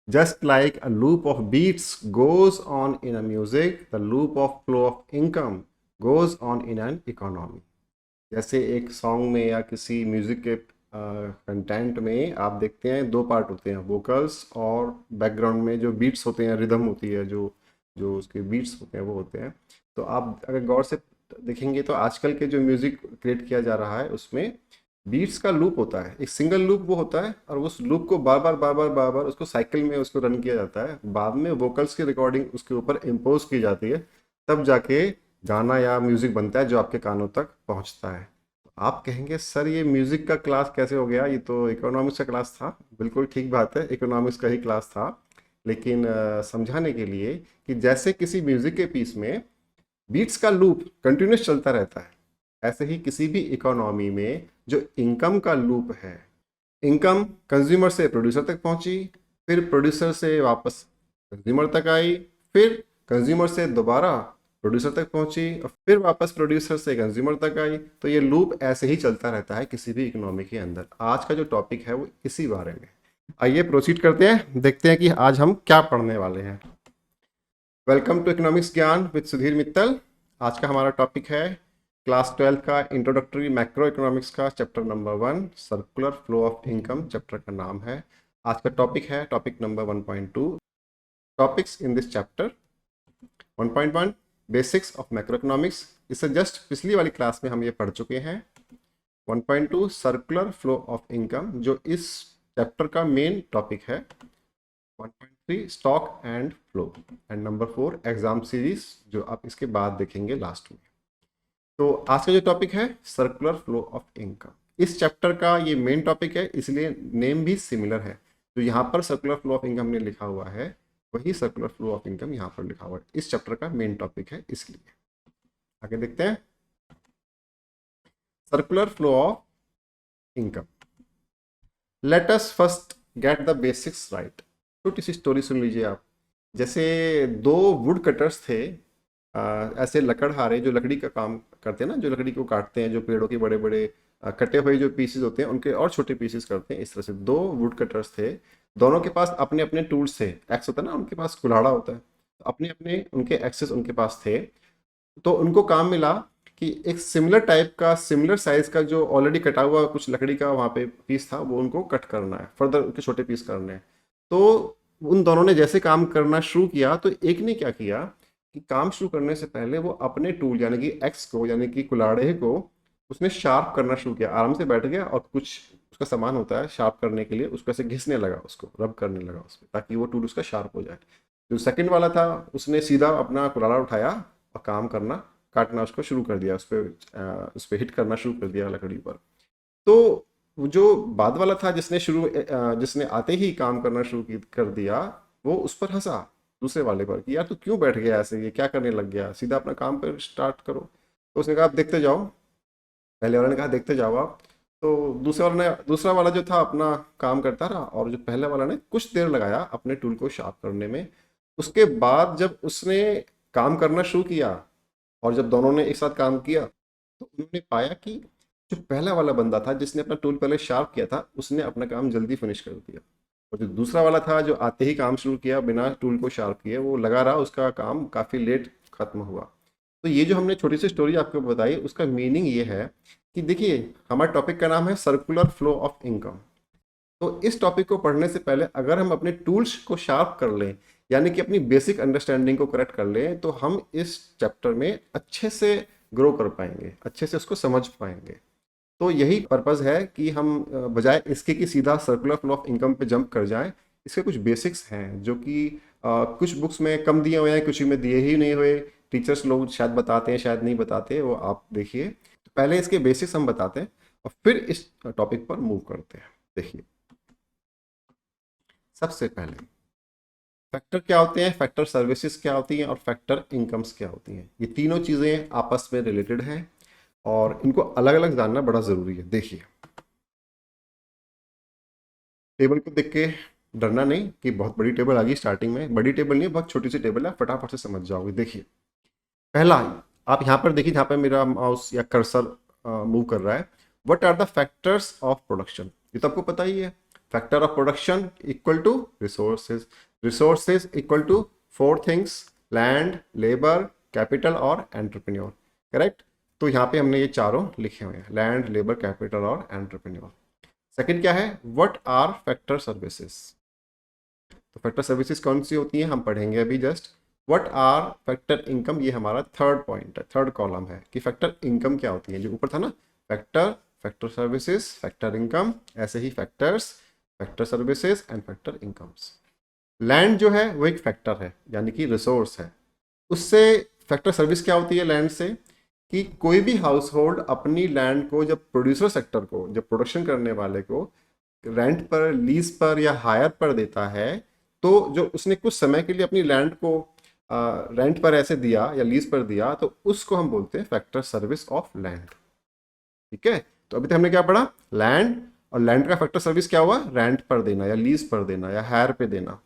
Just like a loop of beats goes on in a music, the loop of flow of income goes on in an economy. जैसे एक song में या किसी music के content में आप देखते हैं दो पार्ट होते हैं, वोकल्स और बैकग्राउंड में जो बीट्स होते हैं, रिदम होती है, जो जो उसके बीट्स होते हैं वो होते हैं। तो आप अगर गौर से देखेंगे तो आजकल के जो म्यूजिक क्रिएट किया जा रहा है उसमें बीट्स का लूप होता है, एक सिंगल लूप वो होता है, और उस लूप को बार बार बार बार बार बार उसको साइकिल में उसको रन किया जाता है, बाद में वोकल्स की रिकॉर्डिंग उसके ऊपर इम्पोज की जाती है, तब जाके गाना या म्यूजिक बनता है जो आपके कानों तक पहुंचता है। आप कहेंगे सर ये म्यूजिक का क्लास कैसे हो गया, ये तो इकोनॉमिक्स का क्लास था। बिल्कुल ठीक बात है, इकोनॉमिक्स का ही क्लास था, लेकिन समझाने के लिए कि जैसे किसी म्यूजिक के पीस में बीट्स का लूप कंटिन्यूस चलता रहता है, ऐसे ही किसी भी इकोनॉमी में जो इनकम का लूप है, इनकम कंज्यूमर से प्रोड्यूसर तक पहुंची, फिर प्रोड्यूसर से वापस कंज्यूमर तक आई, फिर कंज्यूमर से दोबारा प्रोड्यूसर तक पहुंची, और फिर वापस प्रोड्यूसर से कंज्यूमर तक आई। तो ये लूप ऐसे ही चलता रहता है किसी भी इकोनॉमी के अंदर। आज का जो टॉपिक है वो इसी बारे में। आइए प्रोसीड करते हैं, देखते हैं कि आज हम क्या पढ़ने वाले हैं। वेलकम टू इकोनॉमिक्स ज्ञान विद सुधीर मित्तल। आज का हमारा टॉपिक है क्लास 12 का इंट्रोडक्टरी मैक्रो इकोनॉमिक्स का chapter number 1, circular flow of income chapter का नाम है। आज का टॉपिक है topic number 1.2, topics in this chapter. 1.1 basics of macro economics, इससे जस्ट पिछली वाली क्लास में हम ये पढ़ चुके हैं। 1.2 सर्कुलर फ्लो ऑफ इनकम, जो इस चैप्टर का मेन टॉपिक है। 1.3 stock and flow, and number 4 exam series, जो आप इसके बाद देखेंगे लास्ट में। तो आज का जो टॉपिक है सर्कुलर फ्लो ऑफ इनकम, इस चैप्टर का ये मेन टॉपिक है, इसलिए नेम भी सिमिलर है। जो यहाँ पर सर्कुलर फ्लो ऑफ इनकम ने लिखा हुआ है वही सर्कुलर फ्लो ऑफ इनकम यहाँ पर लिखा हुआ है, इस चैप्टर का मेन टॉपिक है, इसलिए आगे देखते हैं। Circular flow of income, let us first get the basics right. छोटी सी स्टोरी सुन लीजिए आप। जैसे दो वुड कटर्स थे, ऐसे लकड़हारे जो लकड़ी का काम करते हैं ना, जो लकड़ी को काटते हैं, जो पेड़ों के बड़े बड़े कटे हुए जो पीसेस होते हैं उनके और छोटे पीसेस करते हैं, इस तरह से दो वुड कटर्स थे। दोनों के पास अपने अपने टूल्स थे, एक्स होता है ना, उनके पास कुल्हाड़ा होता है, तो अपने अपने उनके एक्सेस उनके पास थे। तो उनको काम मिला कि एक सिमिलर टाइप का, सिमिलर साइज का जो ऑलरेडी कटा हुआ कुछ लकड़ी का वहाँ पे पीस था, वो उनको कट करना है, फर्दर उनके छोटे पीस करने हैं। तो उन दोनों ने जैसे काम करना शुरू किया, तो एक ने क्या किया कि काम शुरू करने से पहले वो अपने टूल यानी कि एक्स को, यानी कि कुल्हाड़े को उसने शार्प करना शुरू किया। आराम से बैठ गया और कुछ उसका सामान होता है शार्प करने के लिए, उसको ऐसे घिसने लगा, उसको रब करने लगा उस पर, ताकि वो टूल उसका शार्प हो जाए। जो सेकंड वाला था उसने सीधा अपना कुल्हाड़ा उठाया और काम करना, काटना उसको शुरू कर दिया, उस पर हिट करना शुरू कर दिया लकड़ी पर। तो वो जो बाद वाला था जिसने आते ही काम करना कर दिया, वो उस पर हंसा, दूसरे वाले पर, कि यार तू क्यों बैठ गया ऐसे, ये क्या करने लग गया, सीधा अपना काम पर स्टार्ट करो। तो उसने कहा आप देखते जाओ, पहले वाले ने कहा देखते जाओ आप। तो दूसरा वाला जो था अपना काम करता रहा, और जो पहले वाला ने कुछ देर लगाया अपने टूल को शार्प करने में। उसके बाद जब उसने काम करना शुरू किया और जब दोनों ने एक साथ काम किया, तो उन्होंने पाया कि जो पहला वाला बंदा था जिसने अपना टूल पहले शार्प किया था, उसने अपना काम जल्दी फिनिश कर दिया, और जो दूसरा वाला था जो आते ही काम शुरू किया बिना टूल को शार्प किए, वो लगा रहा, उसका काम काफ़ी लेट खत्म हुआ। तो ये जो हमने छोटी सी स्टोरी आपको बताई, उसका मीनिंग ये है कि देखिए, हमारे टॉपिक का नाम है सर्कुलर फ्लो ऑफ इनकम। तो इस टॉपिक को पढ़ने से पहले अगर हम अपने टूल्स को शार्प कर लें, यानी कि अपनी बेसिक अंडरस्टैंडिंग को करेक्ट कर लें, तो हम इस चैप्टर में अच्छे से ग्रो कर पाएंगे, अच्छे से उसको समझ पाएंगे। तो यही पर्पज़ है कि हम बजाय इसके कि सीधा सर्कुलर फ्लो ऑफ इनकम पे जंप कर जाएं, इसके कुछ बेसिक्स हैं जो कि कुछ बुक्स में कम दिए हुए हैं, कुछ में दिए ही नहीं हुए। टीचर्स लोग शायद बताते हैं, शायद नहीं बताते, वो आप देखिए। तो पहले इसके बेसिक्स हम बताते हैं और फिर इस टॉपिक पर मूव करते हैं। देखिए, सबसे पहले फैक्टर क्या होते हैं, फैक्टर सर्विसेज क्या होती हैं, और फैक्टर इनकम्स क्या होती हैं। ये तीनों चीज़ें आपस में रिलेटेड हैं और इनको अलग अलग जानना बड़ा ज़रूरी है। देखिए, टेबल को देख के डरना नहीं कि बहुत बड़ी टेबल आ गई, स्टार्टिंग में बड़ी टेबल नहीं है, बहुत छोटी सी टेबल है, फटाफट से समझ जाओगे। देखिए, पहला आप यहाँ पर देखिए, यहाँ पर मेरा माउस या कर्सर मूव कर रहा है। What are the factors of production, ये तो आपको पता ही है। Factor of production equal to resources, resources equal to four things, land, labour, capital और एंटरप्रेन्योर। करेक्ट। तो यहाँ पे हमने ये चारों लिखे हुए हैं, लैंड, लेबर, कैपिटल और एंटरप्रेन्योर। सेकंड क्या है, व्हाट आर फैक्टर सर्विसेज। तो फैक्टर सर्विसेज कौन सी होती हैं हम पढ़ेंगे अभी just. What are factor income, ये हमारा थर्ड पॉइंट है, थर्ड कॉलम है कि फैक्टर इनकम क्या होती है। जो ऊपर था ना, factor, factor services, factor income, ऐसे ही factors, factor services and factor incomes. Land जो है वो एक फैक्टर है, यानी कि रिसोर्स है। उससे फैक्टर सर्विस क्या होती है लैंड से, कि कोई भी हाउस होल्ड अपनी लैंड को जब प्रोड्यूसर सेक्टर को, जब प्रोडक्शन करने वाले को रेंट पर, लीज पर या हायर पर देता है, तो जो उसने कुछ समय के लिए अपनी लैंड को रेंट पर ऐसे दिया या लीज पर दिया, तो उसको हम बोलते हैं फैक्टर सर्विस ऑफ लैंड। ठीक है। तो अभी तक हमने क्या पढ़ा, लैंड, और लैंड का फैक्टर सर्विस क्या हुआ, रेंट पर देना या लीज पर देना या हायर पे देना।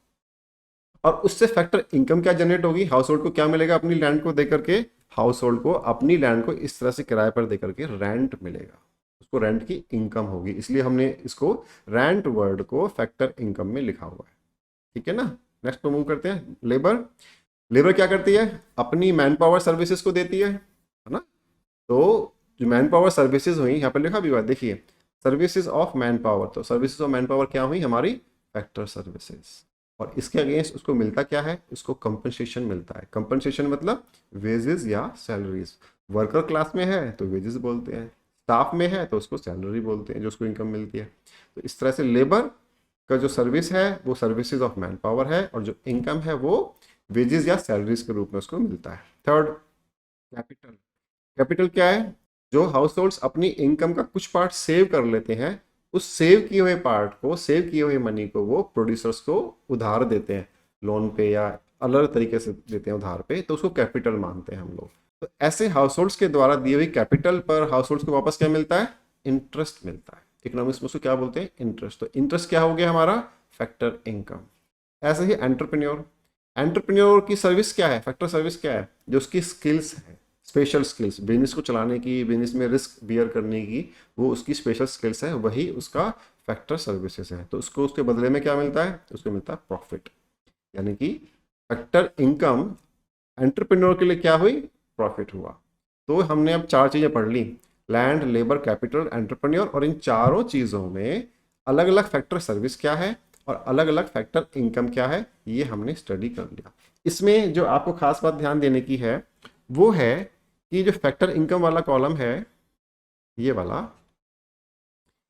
और उससे फैक्टर इनकम क्या जनरेट होगी, हाउस होल्ड को क्या मिलेगा अपनी लैंड को देकर के, हाउस होल्ड को अपनी लैंड को इस तरह से किराए पर देकर के रेंट मिलेगा, उसको रेंट की इनकम होगी। इसलिए हमने इसको रेंट वर्ड को फैक्टर इनकम में लिखा हुआ है। ठीक है ना। नेक्स्ट पे मूव करते हैं, लेबर। लेबर क्या करती है, अपनी मैन पावर सर्विसेज को देती है ना। तो जो मैन पावर सर्विसेज हुई, यहाँ पर लिखा भी हुआ देखिए, सर्विसेज ऑफ मैन पावर। तो सर्विसेज ऑफ मैन पावर क्या हुई, हमारी फैक्टर सर्विसेज। और इसके अगेंस्ट उसको मिलता क्या है, उसको कंपनसेशन मिलता है। कंपनसेशन मतलब वेजेस या सैलरीज। वर्कर क्लास में है तो वेजेस बोलते हैं, स्टाफ में है तो उसको सैलरी बोलते हैं, जो उसको इनकम मिलती है। तो इस तरह से लेबर का जो सर्विस है वो सर्विसेज ऑफ मैन पावर है, और जो इनकम है वो वेजेस या सैलरीज के रूप में उसको मिलता है। Third, capital. कैपिटल क्या है, जो हाउस होल्ड्स अपनी इनकम का कुछ पार्ट सेव कर लेते हैं, उस सेव किए हुए पार्ट को, सेव किए हुए मनी को वो प्रोड्यूसर्स को उधार देते हैं, लोन पे या अलग तरीके से देते हैं उधार पे, तो उसको कैपिटल मानते हैं हम लोग। तो ऐसे हाउस होल्ड्स के द्वारा दी हुई कैपिटल पर हाउस होल्ड्स को वापस क्या मिलता है, इंटरेस्ट मिलता है। इकोनॉमिक्स में उसको क्या बोलते हैं, इंटरेस्ट। तो इंटरेस्ट क्या हो गया हमारा, फैक्टर इनकम। ऐसे ही एंटरप्रेन्योर, एंटरप्रेन्योर की सर्विस क्या है, फैक्टर सर्विस क्या है, जो उसकी स्किल्स है, स्पेशल स्किल्स, बिजनेस को चलाने की, बिजनेस में रिस्क बियर करने की, वो उसकी स्पेशल स्किल्स है, वही उसका फैक्टर सर्विसेज है। तो उसको उसके बदले में क्या मिलता है, उसको मिलता है प्रॉफिट। यानी कि फैक्टर इनकम एंटरप्रेन्योर के लिए क्या हुई, प्रॉफिट हुआ। तो हमने अब चार चीजें पढ़ ली, लैंड, लेबर, कैपिटल, एंटरप्रेन्योर। और इन चारों चीजों में अलग अलग फैक्टर सर्विस क्या है और अलग अलग फैक्टर इनकम क्या है, ये हमने स्टडी कर लिया। इसमें जो आपको खास बात ध्यान देने की है वो है कि जो फैक्टर इनकम वाला कॉलम है, ये वाला,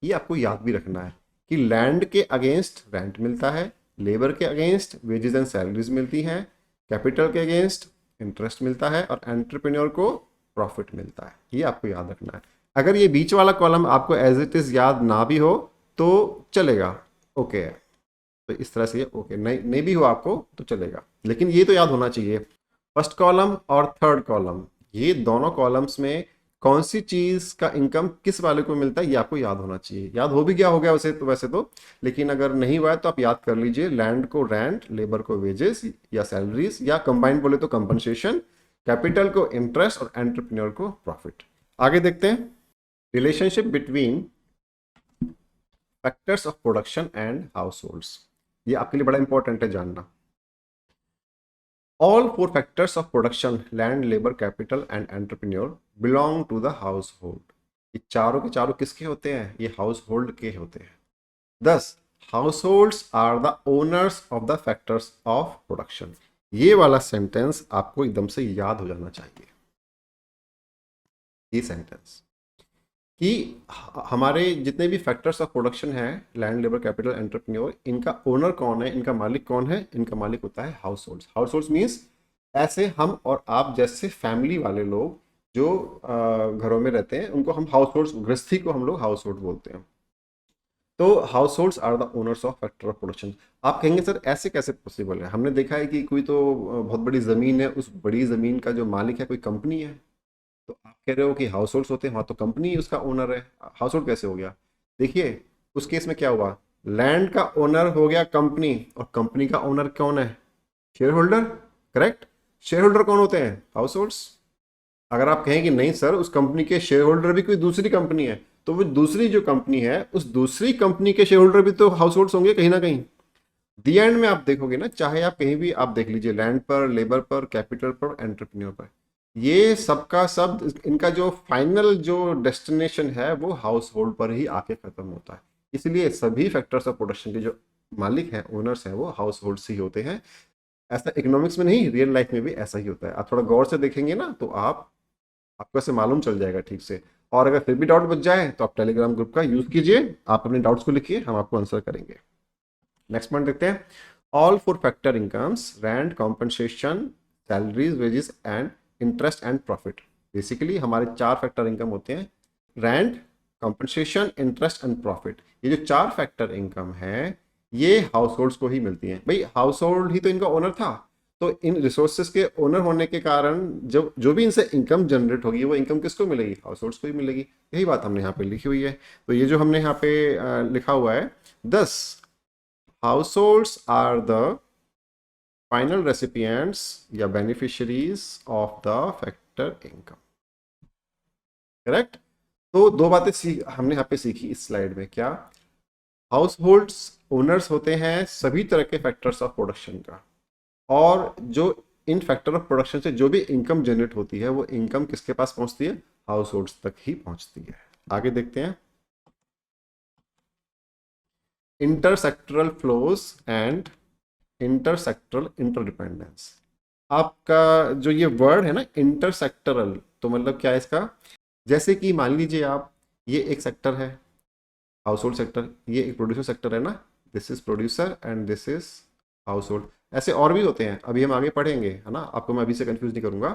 ये आपको याद भी रखना है कि लैंड के अगेंस्ट रेंट मिलता है, लेबर के अगेंस्ट वेजेस एंड सैलरीज मिलती हैं, कैपिटल के अगेंस्ट इंटरेस्ट मिलता है, और एंटरप्रेन्योर को प्रॉफिट मिलता है। ये आपको याद रखना है। अगर ये बीच वाला कॉलम आपको एज इट इज याद ना भी हो तो चलेगा, ओके है। तो इस तरह से ओके, नहीं भी हो आपको तो चलेगा, लेकिन ये तो याद होना चाहिए। फर्स्ट कॉलम और थर्ड कॉलम, ये दोनों कॉलम्स में कौन सी चीज का इनकम किस वाले को मिलता है, ये आपको याद होना चाहिए। याद हो भी गया हो गया वैसे तो, लेकिन अगर नहीं हुआ है तो आप याद कर लीजिए, लैंड को रेंट, लेबर को वेजेस या सैलरीज, या कंबाइन बोले तो कंपनसेशन, कैपिटल को इंटरेस्ट और एंटरप्रेन्योर को प्रॉफिट। आगे देखते हैं, relationship between factors of production and house holds. ये आपके लिए बड़ा इंपॉर्टेंट है जानना। All four factors of production, land, labor, capital and entrepreneur belong to the household. ये चारों के चारों किसके होते हैं, ये हाउसहोल्ड के होते हैं। Thus, households are the owners of the factors of production. ये वाला सेंटेंस आपको एकदम से याद हो जाना चाहिए। ये सेंटेंस कि हमारे जितने भी फैक्टर्स ऑफ प्रोडक्शन हैं, लैंड, लेबर, कैपिटल, एंटरप्रेन्योर, इनका ओनर कौन है, इनका मालिक कौन है, इनका मालिक होता है house holds. House holds means ऐसे हम और आप जैसे फैमिली वाले लोग जो घरों में रहते हैं, उनको हम हाउस होल्ड्स, गृहस्थी को हम लोग हाउस होल्ड बोलते हैं। तो households are the owners of factor of production. आप कहेंगे सर ऐसे कैसे पॉसिबल है, हमने देखा है कि कोई तो बहुत बड़ी ज़मीन है, उस बड़ी ज़मीन का जो मालिक है कोई कंपनी है। तो आप कह रहे हो कि हाउस होल्ड्स होते हैं, वहाँ तो कंपनी उसका ओनर है, हाउस होल्ड कैसे हो गया। देखिए उस केस में क्या हुआ, लैंड का ओनर हो गया कंपनी, और कंपनी का ओनर कौन है, share holder. Correct. Share holder कौन होते हैं, हाउस होल्ड्स। अगर आप कहें कि नहीं सर उस कंपनी के शेयर होल्डर भी कोई दूसरी कंपनी है, तो वो दूसरी जो कंपनी है उस दूसरी कंपनी के शेयर होल्डर भी तो हाउस होल्ड्स होंगे कहीं ना कहीं। दी एंड में आप देखोगे ना, चाहे आप कहीं भी आप देख लीजिए, लैंड पर, लेबर पर, कैपिटल पर, एंटरप्रेन्योर पर, ये सबका सब इनका जो फाइनल जो डेस्टिनेशन है वो हाउस होल्ड पर ही आके खत्म होता है। इसलिए सभी फैक्टर्स ऑफ प्रोडक्शन के जो मालिक हैं, ओनर्स हैं, वो हाउस होल्ड ही होते हैं। ऐसा इकोनॉमिक्स में नहीं, रियल लाइफ में भी ऐसा ही होता है। आप थोड़ा गौर से देखेंगे ना तो आपको ऐसे मालूम चल जाएगा ठीक से। और अगर फिर भी डाउट बच जाए तो आप टेलीग्राम ग्रुप का यूज कीजिए, आप अपने डाउट्स को लिखिए, हम आपको आंसर करेंगे। नेक्स्ट पॉइंट देखते हैं। All four factor incomes, rent, compensation, salaries, wages and interest and profit. Basically हमारे 4 फैक्टर इनकम होते हैं, rent, compensation, interest and profit. ये जो 4 फैक्टर इनकम है ये हाउस होल्ड्स को ही मिलती हैं। भाई हाउस होल्ड ही तो इनका ओनर था, तो इन रिसोर्सेज के ओनर होने के कारण जो भी इनसे इनकम जनरेट होगी वो इनकम किसको मिलेगी? हाउस होल्ड्स को ही मिलेगी। यही बात हमने यहाँ पे लिखी हुई है। तो ये जो हमने यहाँ पे लिखा हुआ है, 10 households are the final recipients या beneficiaries of the factor income। Correct. तो दो बातें हमने यहाँ पे सीखी इस स्लाइड में। क्या? हाउस होल्ड्स ओनर्स होते हैं सभी तरह के फैक्टर्स ऑफ प्रोडक्शन का, और जो इन फैक्टर ऑफ प्रोडक्शन से जो भी इनकम जनरेट होती है वो इनकम किसके पास पहुंचती है? हाउस होल्ड्स तक ही पहुंचती है। आगे देखते हैं। इंटरसेक्टरल फ्लोज एंड इंटरसेक्टरल इंटरडिपेंडेंस। आपका जो ये वर्ड है ना इंटरसेक्टरल, तो मतलब क्या है इसका? जैसे कि मान लीजिए आप, ये एक सेक्टर है हाउस होल्ड सेक्टर, ये एक प्रोड्यूसर सेक्टर है ना, this is producer and this is house hold. ऐसे और भी होते हैं, अभी हम आगे पढ़ेंगे, है ना, आपको मैं अभी से कंफ्यूज नहीं करूंगा।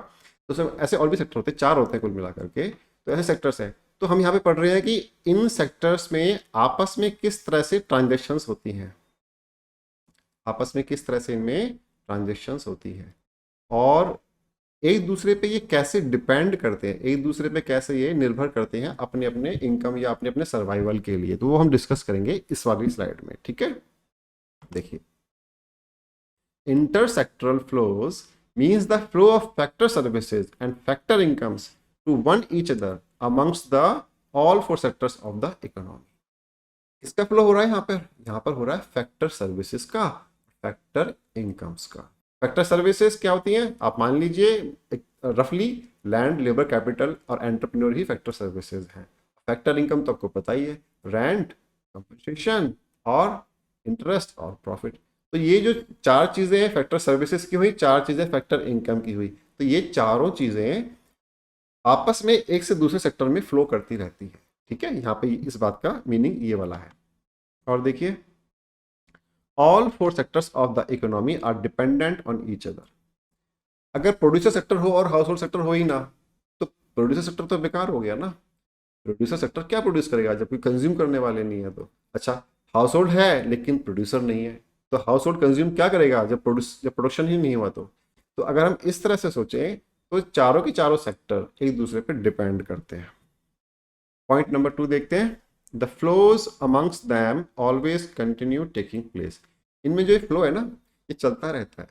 तो सब ऐसे और भी सेक्टर होते हैं, 4 होते हैं कुल मिलाकर के। तो ऐसे सेक्टर्स हैं। तो हम यहाँ पे पढ़ रहे हैं कि इन सेक्टर्स में आपस में किस तरह से ट्रांजेक्शन्स होती हैं, आपस में किस तरह से इनमें ट्रांजेक्शन्स होती हैं, और एक दूसरे पे ये कैसे डिपेंड करते हैं, एक दूसरे पे कैसे ये निर्भर करते हैं अपने अपने इनकम या अपने अपने सर्वाइवल के लिए। तो वो हम डिस्कस करेंगे इस वाली स्लाइड में। ठीक है, देखिए। Intersectoral flows means the flow of factor services and factor incomes to one each other amongst the all 4 sectors of the economy. किसका फ्लो हो रहा है यहाँ पर हो रहा है फैक्टर सर्विसेज का, फैक्टर इनकम्स का। फैक्टर सर्विसेज क्या होती हैं? आप मान लीजिए रफली लैंड, लेबर, कैपिटल और एंटरप्रेन्योर ही फैक्टर सर्विसेज हैं। फैक्टर इनकम तो आपको पता ही है, रेंट, कंपनसेशन और इंटरेस्ट और प्रॉफिट। तो ये जो 4 चीजें हैं फैक्टर सर्विसेज की हुई, 4 चीजें फैक्टर इनकम की हुई। तो ये चारों चीजें आपस में एक से दूसरे सेक्टर में फ्लो करती रहती है। ठीक है, यहाँ पे इस बात का मीनिंग ये वाला है। और देखिए, all 4 sectors of the economy are dependent on each other. अगर प्रोड्यूसर सेक्टर हो और हाउस होल्ड सेक्टर हो ही ना, तो प्रोड्यूसर सेक्टर तो बेकार हो गया ना। प्रोड्यूसर सेक्टर क्या प्रोड्यूस करेगा जब कोई कंज्यूम करने वाले नहीं है? तो अच्छा, हाउस होल्ड है लेकिन प्रोड्यूसर नहीं है, तो हाउस होल्ड कंज्यूम क्या करेगा जब प्रोडक्शन ही नहीं हुआ? तो अगर हम इस तरह से सोचें तो चारों के चारों सेक्टर एक दूसरे पर डिपेंड करते हैं। पॉइंट नंबर 2 देखते हैं। The flows amongst them always continue taking place. इनमें जो फ्लो है ना ये चलता रहता है,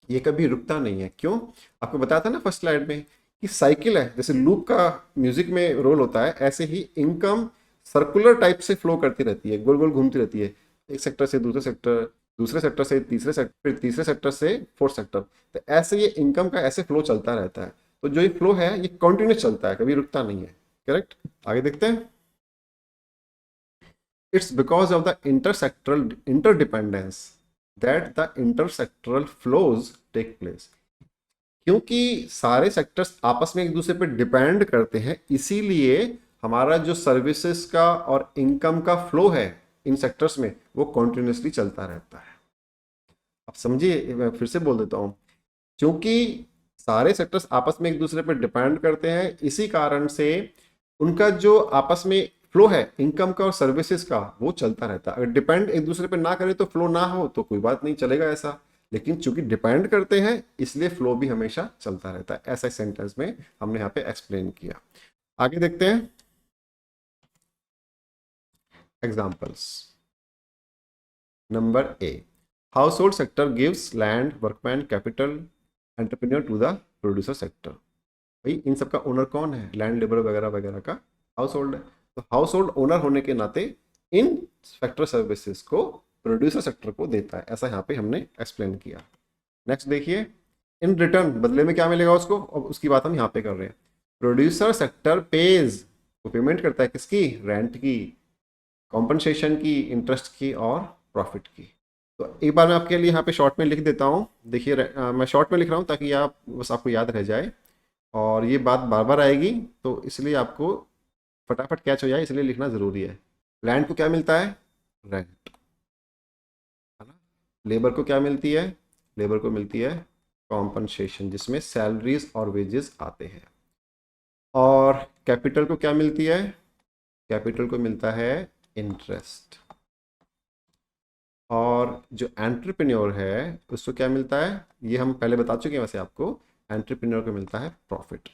ये कभी रुकता नहीं है। क्यों? आपको बताया था ना फर्स्ट स्लाइड में कि साइकिल है, जैसे लूप का म्यूजिक में रोल होता है, ऐसे ही इनकम सर्कुलर टाइप से फ्लो करती रहती है, गोल गोल घूमती रहती है, एक सेक्टर से दूसरे सेक्टर, दूसरे सेक्टर से तीसरे सेक्टर, फिर तीसरे सेक्टर से फोर्थ सेक्टर। तो ऐसे ये इनकम का ऐसे फ्लो चलता रहता है। तो जो ये फ्लो है ये कंटिन्यूस चलता है, कभी रुकता नहीं है। करेक्ट। आगे देखते हैं। It's because of the intersectoral interdependence that the intersectoral flows take place. क्योंकि सारे सेक्टर्स आपस में एक दूसरे पर डिपेंड करते हैं, इसीलिए हमारा जो सर्विसेज का और इनकम का फ्लो है इन सेक्टर्स में वो कॉन्टिन्यूसली चलता रहता है। आप समझिए, मैं फिर से बोल देता हूँ, क्योंकि सारे सेक्टर्स आपस में एक दूसरे पर डिपेंड करते हैं, इसी कारण से उनका जो आपस में फ्लो है इनकम का और सर्विसेज का वो चलता रहता है। अगर डिपेंड एक दूसरे पर ना करे तो फ्लो ना हो तो कोई बात नहीं, चलेगा ऐसा। लेकिन चूंकि डिपेंड करते हैं इसलिए फ्लो भी हमेशा चलता रहता है। ऐसा सेंटेंस में हमने यहाँ पे एक्सप्लेन किया। आगे देखते हैं examples. Number A, household sector gives land, workman, capital, entrepreneur to the producer sector. भाई इन सबका ओनर कौन है? लैंड, लेबर वगैरह वगैरह का हाउस होल्ड है। तो हाउस होल्ड ओनर होने के नाते इन फैक्टर सर्विसेज को प्रोड्यूसर सेक्टर को देता है, ऐसा यहाँ पे हमने एक्सप्लेन किया। नेक्स्ट देखिए, इन रिटर्न बदले में क्या मिलेगा उसको, अब उसकी बात हम यहाँ पे कर रहे हैं। प्रोड्यूसर सेक्टर पेज, वो पेमेंट करता है किसकी, रेंट की, कॉम्पनसेशन की, इंटरेस्ट की और प्रॉफिट की। तो एक बार मैं आपके लिए यहाँ पे शॉर्ट में लिख देता हूँ, देखिए मैं शॉर्ट में लिख रहा हूँ ताकि आप बस आपको याद रह जाए, और ये बात बार बार आएगी तो इसलिए आपको फटाफट कैच हो जाए, इसलिए लिखना ज़रूरी है। लैंड को क्या मिलता है, रेंट, है ना। लेबर को क्या मिलती है, लेबर को मिलती है कॉम्पनसेशन, जिसमें सैलरीज और वेजेस आते हैं। और कैपिटल को क्या मिलती है, कैपिटल को मिलता है इंटरेस्ट। और जो एंटरप्रेन्योर है उसको क्या मिलता है, ये हम पहले बता चुके हैं वैसे आपको, एंटरप्रेन्योर को मिलता है प्रॉफिट।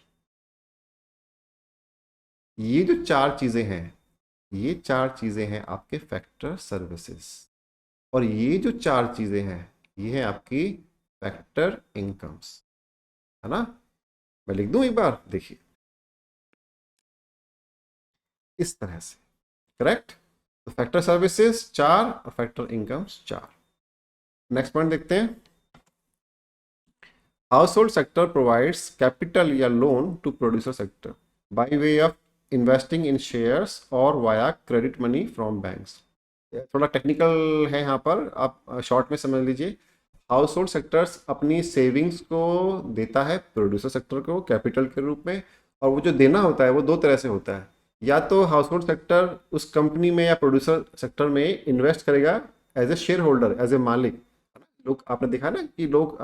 ये जो चार चीजें हैं, ये चार चीजें हैं आपके फैक्टर सर्विसेज, और ये जो चार चीजें हैं ये है आपकी फैक्टर इनकम्स, है ना। मैं लिख दूं एक बार, देखिए इस तरह से, करेक्ट। तो फैक्टर सर्विसेज 4 और फैक्टर इनकम्स 4। नेक्स्ट पॉइंट देखते हैं। Household sector provides capital या loan to producer sector by way of investing in shares और via credit money from banks. थोड़ा टेक्निकल है यहाँ पर, आप शॉर्ट में समझ लीजिए। हाउस होल्ड सेक्टर्स अपनी सेविंग्स को देता है प्रोड्यूसर सेक्टर को कैपिटल के रूप में, और वो जो देना होता है वो दो तरह से होता है। या तो हाउस होल्ड सेक्टर उस कंपनी में या प्रोड्यूसर सेक्टर में इन्वेस्ट करेगा as a shareholder, as a मालिक, है ना। लोग, आपने देखा ना कि लोग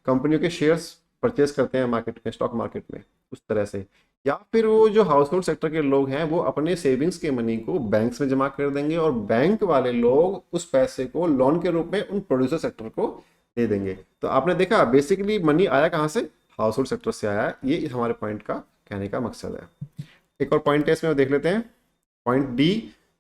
कंपनियों के शेयर्स परचेज करते हैं मार्केट में, स्टॉक मार्केट में, उस तरह से। या फिर वो जो हाउस होल्ड सेक्टर के लोग हैं वो अपने सेविंग्स के मनी को बैंक्स में जमा कर देंगे, और बैंक वाले लोग उस पैसे को लोन के रूप में उन प्रोड्यूसर सेक्टर को दे देंगे। तो आपने देखा बेसिकली मनी आया कहाँ से, हाउस होल्ड सेक्टर से आया। ये हमारे पॉइंट का कहने का मकसद है। एक और पॉइंट है इसमें, देख लेते हैं। Point D,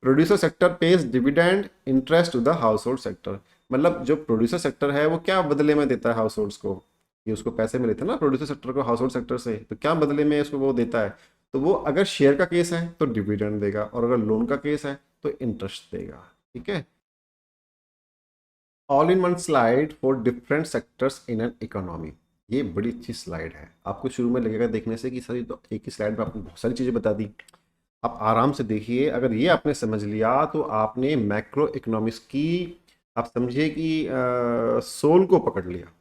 producer sector pays dividend interest to the household sector. मतलब जो प्रोड्यूसर सेक्टर है वो क्या बदले में देता है हाउस होल्ड्स को, ये उसको पैसे मिले थे ना प्रोड्यूसर सेक्टर को हाउस होल्ड सेक्टर से, तो क्या बदले में उसको वो देता है। तो वो अगर शेयर का केस है तो डिविडेंड देगा, और अगर लोन का केस है तो इंटरेस्ट देगा। ठीक है। All in one slide for different sectors in an economy. ये बड़ी अच्छी स्लाइड है, आपको शुरू में लगेगा देखने से कि सर तो एक ही स्लाइड में आपको बहुत सारी चीज़ें बता दी। आप आराम से देखिए, अगर ये आपने समझ लिया तो आपने मैक्रो इकोनॉमिक्स की, आप समझिए कि सोल को पकड़ लिया।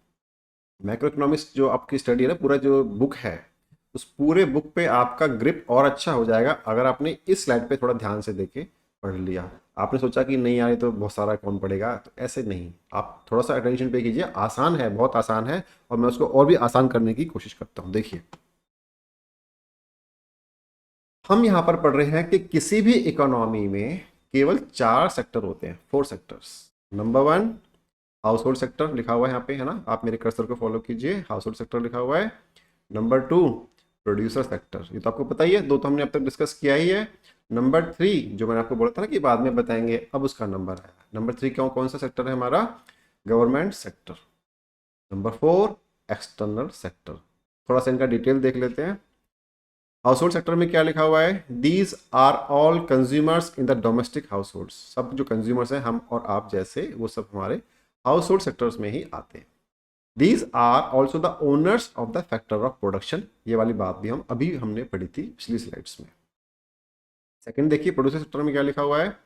मैक्रो इकोनॉमिक्स जो आपकी स्टडी है ना, पूरा जो बुक है, उस पूरे बुक पे आपका ग्रिप और अच्छा हो जाएगा अगर आपने इस स्लाइड पे थोड़ा ध्यान से देखे पढ़ लिया। आपने सोचा कि नहीं यार ये तो बहुत सारा कौन पढ़ेगा, तो ऐसे नहीं, आप थोड़ा सा अटेंशन पे कीजिए। आसान है, बहुत आसान है, और मैं उसको और भी आसान करने की कोशिश करता हूँ। देखिए हम यहाँ पर पढ़ रहे हैं कि किसी भी इकोनॉमी में केवल 4 सेक्टर होते हैं, 4 sectors. Number 1 house hold sector लिखा हुआ है यहाँ पे, है ना, आप मेरे कर्सर को फॉलो कीजिए, हाउस होल्ड सेक्टर लिखा हुआ है। नंबर 2 प्रोड्यूसर सेक्टर, ये तो आपको पता ही है, 2 तो हमने अब तक डिस्कस किया ही है। नंबर 3 जो मैंने आपको बोला था ना कि बाद में बताएंगे, अब उसका नंबर है नंबर 3, क्यों, कौन सा सेक्टर है हमारा, government sector. Number 4 external sector. थोड़ा सा इनका डिटेल देख लेते हैं। हाउस होल्ड सेक्टर में क्या लिखा हुआ है, these are all consumers in the domestic household. सब जो कंज्यूमर्स हैं, हम और आप जैसे, वो सब हमारे हाउस होल्ड सेक्टर्स में ही आते हैं। These are also the owners of the factor of production. ये वाली बात भी हमने पढ़ी थी पिछली स्लाइड्स में। सेकंड देखिए, प्रोड्यूसर सेक्टर में क्या लिखा हुआ है,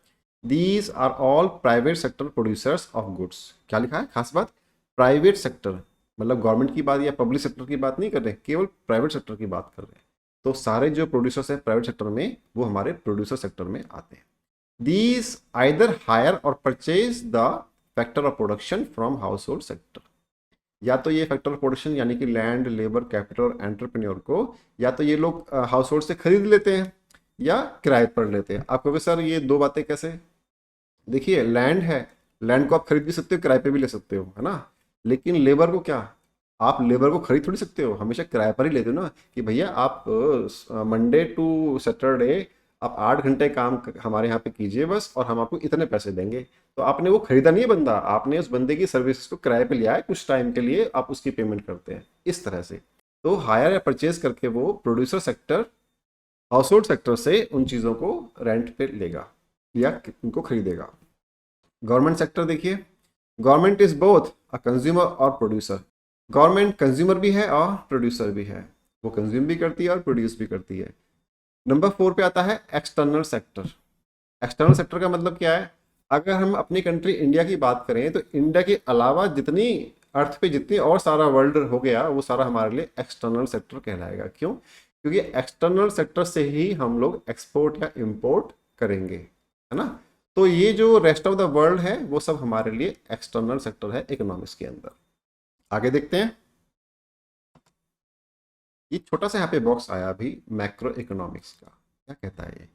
these are all private sector producers of goods. क्या लिखा है, खास बात, प्राइवेट सेक्टर, मतलब गवर्नमेंट की बात या पब्लिक सेक्टर की बात नहीं कर रहे, केवल प्राइवेट सेक्टर की बात कर रहे हैं। तो सारे जो प्रोड्यूसर्स हैं प्राइवेट सेक्टर में, वो हमारे प्रोड्यूसर सेक्टर में आते हैं। दीज आइदर हायर और purchase the factor of production from household sector. या तो ये फैक्टर ऑफ प्रोडक्शन यानी कि लैंड, लेबर, कैपिटल और एंटरप्रेन्योर को, या तो ये लोग हाउस होल्ड से खरीद लेते हैं या किराए पर लेते हैं। आप कहोगे सर ये दो बातें कैसे, देखिए लैंड है, लैंड को आप खरीद भी सकते हो, किराए पे भी ले सकते हो, है ना। लेकिन लेबर को क्या, आप लेबर को खरीद थोड़ी सकते हो, हमेशा किराए पर ही लेते हो ना, कि भैया आप मंडे टू सैटरडे आप 8 घंटे काम हमारे यहाँ पे कीजिए बस, और हम आपको इतने पैसे देंगे। तो आपने वो खरीदा नहीं है बंदा, आपने उस बंदे की सर्विस को किराए पे लिया है, कुछ टाइम के लिए आप उसकी पेमेंट करते हैं, इस तरह से। तो हायर या परचेज करके वो producer sector household sector से उन चीज़ों को रेंट पे लेगा या उनको खरीदेगा। गवर्नमेंट सेक्टर देखिए, government is both a consumer और प्रोड्यूसर। गवर्नमेंट कंज्यूमर भी है और प्रोड्यूसर भी है, वो कंज्यूम भी करती है और प्रोड्यूस भी करती है। नंबर 4 पे आता है एक्सटर्नल सेक्टर। एक्सटर्नल सेक्टर का मतलब क्या है? अगर हम अपनी कंट्री इंडिया की बात करें तो इंडिया के अलावा जितनी अर्थ पे जितनी और सारा वर्ल्ड हो गया वो सारा हमारे लिए एक्सटर्नल सेक्टर कहलाएगा। क्यों? क्योंकि एक्सटर्नल सेक्टर से ही हम लोग एक्सपोर्ट या इंपोर्ट करेंगे, है ना। तो ये जो रेस्ट ऑफ द वर्ल्ड है वो सब हमारे लिए एक्सटर्नल सेक्टर है इकोनॉमिक्स के अंदर। आगे देखते हैं। ये छोटा सा यहाँ पे बॉक्स आया अभी मैक्रो इकोनॉमिक्स का। क्या कहता है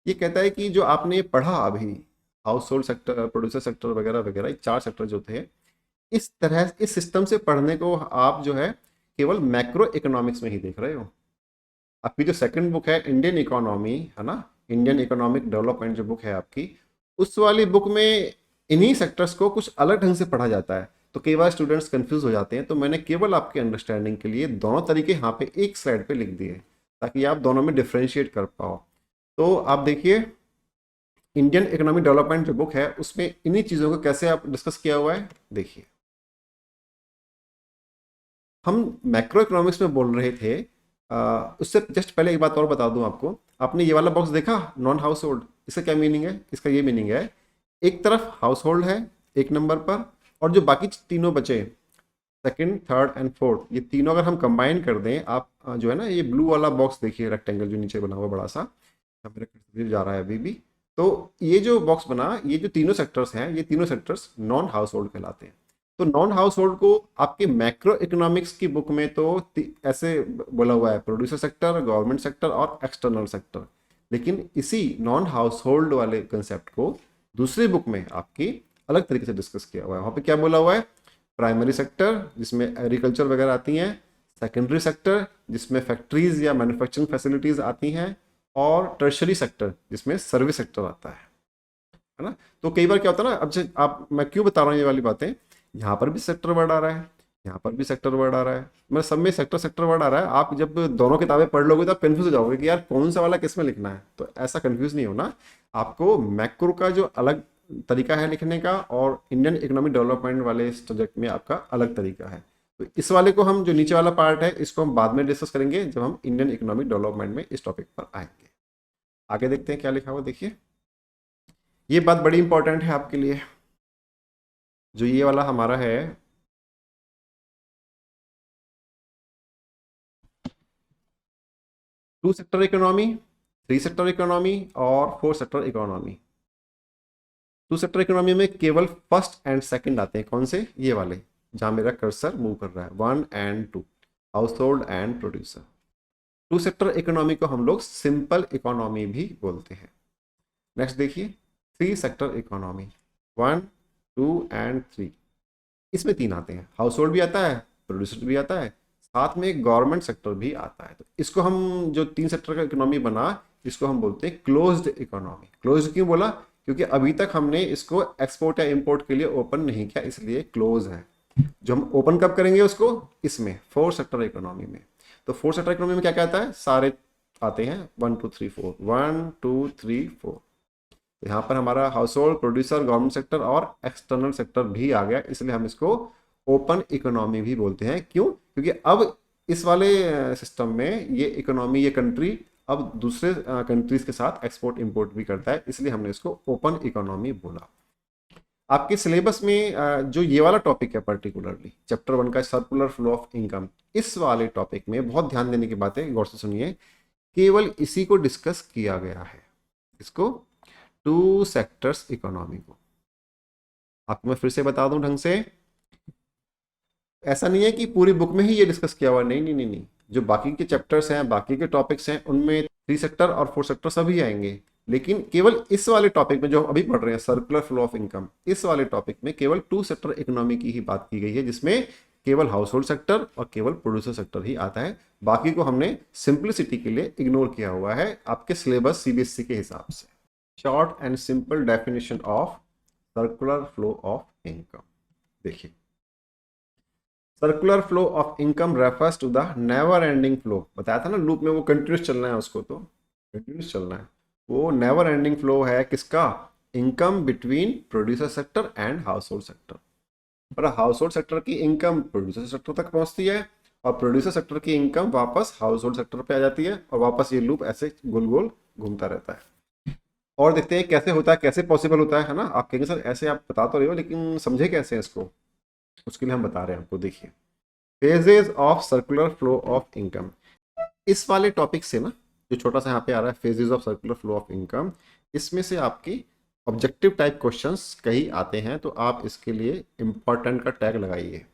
ये कहता है कि जो आपने पढ़ा अभी house hold sector, producer sector वगैरह वगैरह, ये 4 सेक्टर जो थे, इस तरह इस सिस्टम से पढ़ने को आप जो है केवल मैक्रो इकोनॉमिक्स में ही देख रहे हो। आपकी जो सेकंड बुक है इंडियन इकोनॉमी, है ना, इंडियन इकोनॉमिक डेवलपमेंट जो बुक है आपकी, उस वाली बुक में इन्हीं सेक्टर्स को कुछ अलग ढंग से पढ़ा जाता है। तो कई बार स्टूडेंट्स कंफ्यूज हो जाते हैं, तो मैंने केवल आपके अंडरस्टैंडिंग के लिए दोनों तरीके यहाँ पे एक स्लाइड पे लिख दिए ताकि आप दोनों में डिफ्रेंशिएट कर पाओ। तो आप देखिए इंडियन इकोनॉमिक डेवलपमेंट जो बुक है उसमें इन्हीं चीज़ों को कैसे आप डिस्कस किया हुआ है देखिए। हम मैक्रो इकोनॉमिक्स में बोल रहे थे, उससे जस्ट पहले एक बात और बता दूं आपको। आपने ये वाला बॉक्स देखा नॉन हाउस होल्ड, इसका क्या मीनिंग है? इसका ये मीनिंग है एक तरफ हाउस होल्ड है एक नंबर पर, और जो बाकी तीनों बचे सेकंड, थर्ड एंड फोर्थ, ये तीनों अगर हम कंबाइन कर दें, आप जो है ना ये ब्लू वाला बॉक्स देखिए रेक्टेंगल जो नीचे बना हुआ बड़ा सा, मेरे कर्सर जा रहा है अभी भी। तो ये जो बॉक्स बना, ये जो तीनों सेक्टर्स हैं, ये तीनों सेक्टर्स नॉन हाउस होल्ड कहलाते हैं। तो नॉन हाउस होल्ड को आपके मैक्रो इकोनॉमिक्स की बुक में तो ऐसे बोला हुआ है प्रोड्यूसर सेक्टर, गवर्नमेंट सेक्टर और एक्सटर्नल सेक्टर। लेकिन इसी नॉन हाउस होल्ड वाले कंसेप्ट को दूसरी बुक में आपकी अलग तरीके से डिस्कस किया हुआ है। वहाँ पे क्या बोला हुआ है? प्राइमरी सेक्टर जिसमें एग्रीकल्चर वगैरह आती हैं, सेकेंडरी सेक्टर जिसमें फैक्ट्रीज या मैन्युफैक्चरिंग फैसिलिटीज आती हैं, और टर्शरी सेक्टर जिसमें सर्विस सेक्टर आता है ना। तो कई बार क्या होता है ना, अब आप, मैं क्यों बता रहा हूँ ये वाली बातें, यहाँ पर भी सेक्टर वर्ड आ रहा है, यहाँ पर भी सेक्टर वर्ड आ रहा है, मतलब सब में सेक्टर सेक्टर वर्ड आ रहा है। आप जब दोनों किताबें पढ़ लोगे तो आप कन्फ्यूज हो जाओगे कि यार कौन सा वाला किस में लिखना है। तो ऐसा कन्फ्यूज नहीं होना, आपको मैक्रो का जो अलग तरीका है लिखने का और इंडियन इकोनॉमिक डेवलपमेंट वाले सब्जेक्ट में आपका अलग तरीका है। तो इस वाले को हम, जो नीचे वाला पार्ट है, इसको हम बाद में डिस्कस करेंगे जब हम इंडियन इकोनॉमिक डेवलपमेंट में इस टॉपिक पर आएंगे। आगे देखते हैं क्या लिखा हुआ। देखिए ये बात बड़ी इंपॉर्टेंट है आपके लिए, जो ये वाला हमारा है, two sector economy, three sector economy और four sector economy. Two sector economy में केवल फर्स्ट एंड सेकंड आते हैं। कौन से? ये वाले जहां मेरा कर्सर मूव कर रहा है, 1 और 2, household and producer. Two sector economy को हम लोग सिंपल इकोनॉमी भी बोलते हैं। नेक्स्ट देखिए थ्री सेक्टर इकोनॉमी, 1, 2 एंड 3। इसमें 3 आते हैं, हाउस होल्ड भी आता है, प्रोड्यूसर भी आता है, साथ में गवर्नमेंट सेक्टर भी आता है। तो इसको हम, जो 3 सेक्टर का इकोनॉमी बना, इसको हम बोलते हैं क्लोज्ड इकोनॉमी। क्लोज्ड क्यों बोला? क्योंकि अभी तक हमने इसको एक्सपोर्ट या इंपोर्ट के लिए ओपन नहीं किया, इसलिए क्लोज है। जो हम ओपन कब करेंगे उसको? इसमें, फोर सेक्टर इकोनॉमी में। तो फोर सेक्टर इकोनॉमी में क्या कहता है? सारे आते हैं 1, 2, 3, 4, 1, 2, 3, 4। यहाँ पर हमारा house hold, producer, government sector और एक्सटर्नल सेक्टर भी आ गया, इसलिए हम इसको ओपन इकोनॉमी भी बोलते हैं। क्यों? क्योंकि अब इस वाले सिस्टम में ये इकोनॉमी, ये कंट्री अब दूसरे कंट्रीज के साथ एक्सपोर्ट इंपोर्ट भी करता है, इसलिए हमने इसको ओपन इकोनॉमी बोला। आपके सिलेबस में जो ये वाला टॉपिक है पर्टिकुलरली चैप्टर 1 का सर्कुलर फ्लो ऑफ इनकम, इस वाले टॉपिक में बहुत ध्यान देने की बात है, गौर से सुनिए। केवल इसी को डिस्कस किया गया है, इसको टू सेक्टर्स इकोनॉमी को। आपको मैं फिर से बता दूं ढंग से, ऐसा नहीं है कि पूरी बुक में ही ये डिस्कस किया हुआ, नहीं नहीं नहीं नहीं। जो बाकी के चैप्टर्स हैं, बाकी के टॉपिक्स हैं, उनमें 3 सेक्टर और 4 सेक्टर सभी आएंगे, लेकिन केवल इस वाले टॉपिक में जो हम अभी पढ़ रहे हैं सर्कुलर फ्लो ऑफ इनकम, इस वाले टॉपिक में केवल टू सेक्टर इकोनॉमी की ही बात की गई है, जिसमें केवल हाउस होल्ड सेक्टर और केवल प्रोड्यूसर सेक्टर ही आता है। बाकी को हमने सिंप्लिसिटी के लिए इग्नोर किया हुआ है आपके सिलेबस सीबीएसई के हिसाब से। Short and simple definition of circular flow of income देखिए। Circular flow of income refers to the never ending flow. बताया था ना लूप में वो कंटिन्यूस चलना है उसको। तो कंटिन्यूस चलना है। वो नेवर एंडिंग फ्लो है किसका? Income between producer sector and household sector. और हाउस होल्ड सेक्टर की इनकम प्रोड्यूसर सेक्टर तक पहुंचती है और प्रोड्यूसर सेक्टर की इनकम वापस हाउस होल्ड सेक्टर पे आ जाती है और वापस ये लूप ऐसे गोल गोल घूमता रहता है। और देखते हैं कैसे होता है, कैसे पॉसिबल होता है ना। आप कहेंगे सर ऐसे आप बता तो रहे हो लेकिन समझे कैसे हैं इसको? उसके लिए हम बता रहे हैं आपको। देखिए, phases of circular flow of income, इस वाले टॉपिक से ना, जो छोटा सा यहाँ पे आ रहा है phases of circular flow of income, इसमें से आपकी ऑब्जेक्टिव टाइप क्वेश्चंस कहीं आते हैं, तो आप इसके लिए इंपॉर्टेंट का टैग लगाइए।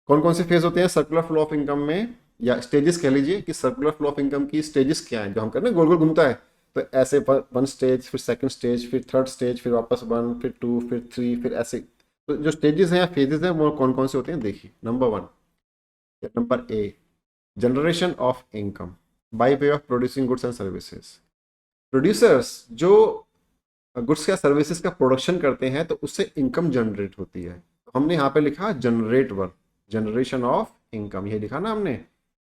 कौन कौन से फेज होते हैं सर्कुलर फ्लो ऑफ इनकम में, या स्टेजेस कह लीजिए कि सर्कुलर फ्लो ऑफ इनकम की स्टेजेस क्या हैं, जो हम करते हैं गोल गोल घूमता है। तो ऐसे वन स्टेज, फिर सेकंड स्टेज, फिर थर्ड स्टेज, फिर वापस वन, फिर टू, फिर थ्री, फिर ऐसे। तो जो स्टेजेस हैं या फेजेस हैं वो कौन कौन से होते हैं देखिए। नंबर वन या number A, generation of income by way of producing goods and services. Producers जो गुड्स या सर्विसेज का प्रोडक्शन करते हैं तो उससे इनकम जनरेट होती है। हमने यहाँ पे लिखा generate verb, generation of income, ये लिखा ना हमने।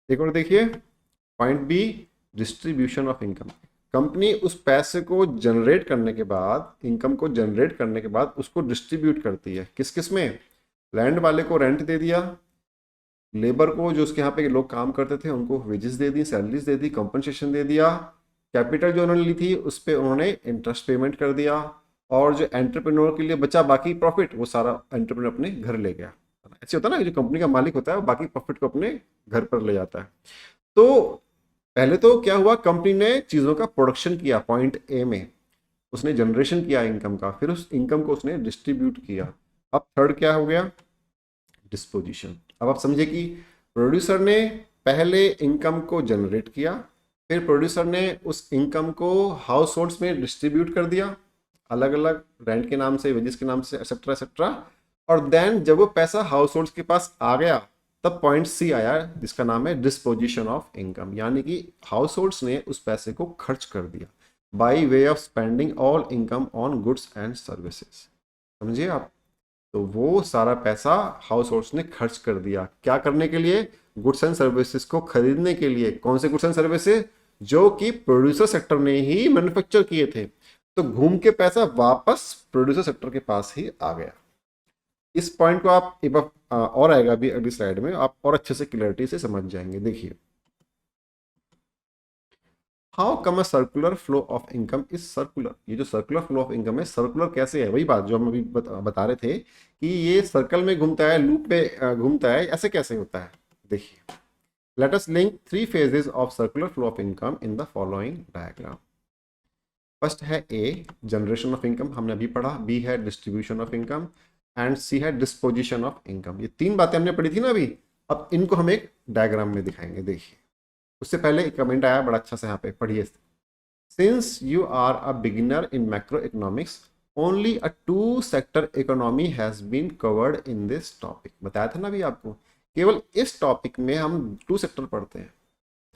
एक और देखिए point B, distribution of income. Company उस पैसे को जनरेट करने के बाद, इनकम को जनरेट करने के बाद उसको डिस्ट्रीब्यूट करती है। किस किस में? लैंड वाले को रेंट दे दिया, लेबर को जो उसके यहाँ पे लोग काम करते थे उनको वेजेस दे दी, सैलरीज दे दी, कंपनसेशन दे दिया, कैपिटल जो उन्होंने ली थी उस पर उन्होंने इंटरेस्ट पेमेंट कर दिया, और जो एंटरप्रेन्योर के लिए बचा बाकी प्रॉफिट वो सारा एंटरप्रेन्योर अपने घर ले गया। ऐसे होता है ना, जो कंपनी का मालिक होता है वो बाकी प्रॉफिट को अपने घर पर ले जाता है। तो पहले तो क्या हुआ, कंपनी ने चीज़ों का प्रोडक्शन किया पॉइंट ए में, उसने जनरेशन किया इनकम का, फिर उस इनकम को उसने डिस्ट्रीब्यूट किया। अब थर्ड क्या हो गया? डिस्पोजिशन। अब आप समझे कि प्रोड्यूसर ने पहले इनकम को जनरेट किया, फिर प्रोड्यूसर ने उस इनकम को हाउस होल्ड्स में डिस्ट्रीब्यूट कर दिया, अलग अलग रेंट के नाम से, वेजेस के नाम से, एक्सेट्रा एक्सेट्रा। और देन जब वो पैसा हाउस होल्ड्स के पास आ गया तब पॉइंट सी आया जिसका नाम है डिस्पोजिशन ऑफ इनकम, यानी कि हाउस होल्ड्स ने उस पैसे को खर्च कर दिया by way of spending all income on goods and services. समझिए आप? तो वो सारा पैसा हाउस होल्ड्स ने खर्च कर दिया, क्या करने के लिए? गुड्स एंड सर्विसेज को खरीदने के लिए। कौन से गुड्स एंड सर्विसेज? जो कि प्रोड्यूसर सेक्टर ने ही मैन्युफैक्चर किए थे। तो घूम के पैसा वापस प्रोड्यूसर सेक्टर के पास ही आ गया। इस पॉइंट को आप एक बार और आएगा अभी अगली स्लाइड में, आप और अच्छे से क्लैरिटी से समझ जाएंगे। देखिए, how come a circular flow of income is circular. ये जो सर्कुलर फ्लो ऑफ इनकम है, सर्कुलर कैसे है? वही बात जो हम अभी बता रहे थे कि ये सर्कल में घूमता है, लूप पे घूमता है, ऐसे कैसे होता है? देखिए, let us link three phases of circular flow of income in the following diagram. First है ए, जनरेशन ऑफ इनकम, हमने अभी पढ़ा। बी है डिस्ट्रीब्यूशन ऑफ इनकम एंड सी है डिस्पोजिशन ऑफ इनकम। ये तीन बातें हमने पढ़ी थी ना अभी। अब इनको हम एक डायग्राम में दिखाएंगे। देखिए, उससे पहले एक कमेंट आया बड़ा अच्छा से, यहाँ पे पढ़िए। Since you are a beginner in macroeconomics, only a two sector economy has been covered in this topic. बताया था ना अभी आपको, केवल इस टॉपिक में हम टू सेक्टर पढ़ते हैं,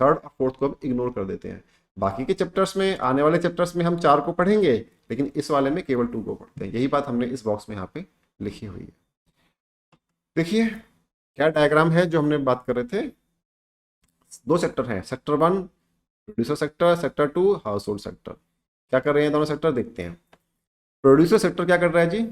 थर्ड और फोर्थ को हम इग्नोर कर देते हैं। बाकी के चैप्टर्स में, आने वाले चैप्टर्स में हम चार को पढ़ेंगे, लेकिन इस वाले में केवल टू को पढ़ते हैं। यही बात हमने इस बॉक्स में यहाँ पे लिखी हुई है। देखिए क्या डायग्राम है जो हमने बात कर रहे थे। दो सेक्टर हैं, sector one producer sector, sector to household sector. क्या कर रहे हैं दोनों सेक्टर? देखते हैं। प्रोड्यूसर सेक्टर क्या कर रहा है जी?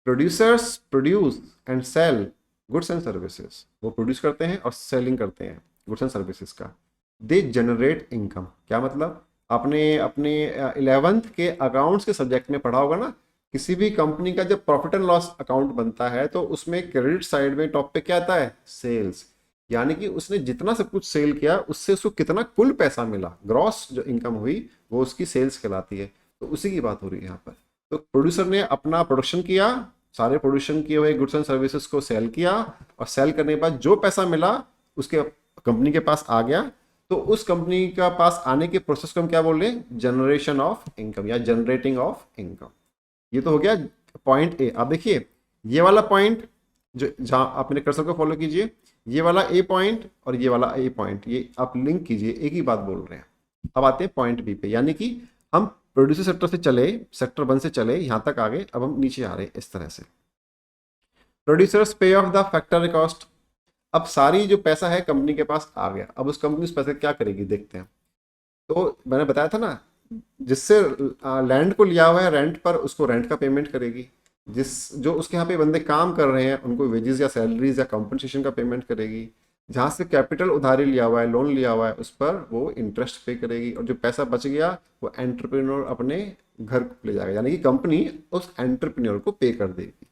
Producers produce and sell goods and services. वो प्रोड्यूस करते हैं और सेलिंग करते हैं गुड्स एंड सर्विसेज का। They generate income. क्या मतलब? आपने अपने 11th के अकाउंट्स के सब्जेक्ट में पढ़ा होगा ना, किसी भी कंपनी का जब प्रॉफिट एंड लॉस अकाउंट बनता है तो उसमें क्रेडिट साइड में टॉप पे क्या आता है? सेल्स। यानी कि उसने जितना सब कुछ सेल किया उससे उसको कितना कुल पैसा मिला, ग्रॉस जो इनकम हुई वो उसकी सेल्स कहलाती है। तो उसी की बात हो रही है यहाँ पर। तो प्रोड्यूसर ने अपना प्रोडक्शन किया, सारे प्रोडक्शन किए हुए गुड्स एंड सर्विसेज को सेल किया, और सेल करने के बाद जो पैसा मिला उसके कंपनी के पास आ गया। तो उस कंपनी का पास आने के प्रोसेस को हम क्या बोल रहे हैं? जनरेशन ऑफ इनकम या जनरेटिंग ऑफ इनकम। ये तो हो गया पॉइंट ए। अब देखिए ये वाला पॉइंट जो जहां आपने कर्सर को फॉलो कीजिए, ये वाला ए पॉइंट और ये वाला ए पॉइंट, ये आप लिंक कीजिए, एक ही बात बोल रहे हैं। अब आते हैं पॉइंट बी पे, यानी कि हम प्रोड्यूसर सेक्टर से चले, सेक्टर वन से चले यहां तक आगे, अब हम नीचे आ रहे हैं इस तरह से। Producers pay off the factory cost. अब सारी जो पैसा है कंपनी के पास आ गया, अब उस कंपनी उस पैसे क्या करेगी देखते हैं। तो मैंने बताया था ना, जिससे लैंड को लिया हुआ है रेंट पर, उसको रेंट का पेमेंट करेगी। जो उसके यहाँ पे बंदे काम कर रहे हैं उनको वेजेस या सैलरीज या कॉम्पनसेशन का पेमेंट करेगी। जहाँ से कैपिटल उधारी लिया हुआ है, लोन लिया हुआ है, उस पर वो इंटरेस्ट पे करेगी। और जो पैसा बच गया वो एंटरप्रेन्योर अपने घर को ले जाएगा, यानी कि कंपनी उस एंटरप्रेन्योर को पे कर देगी।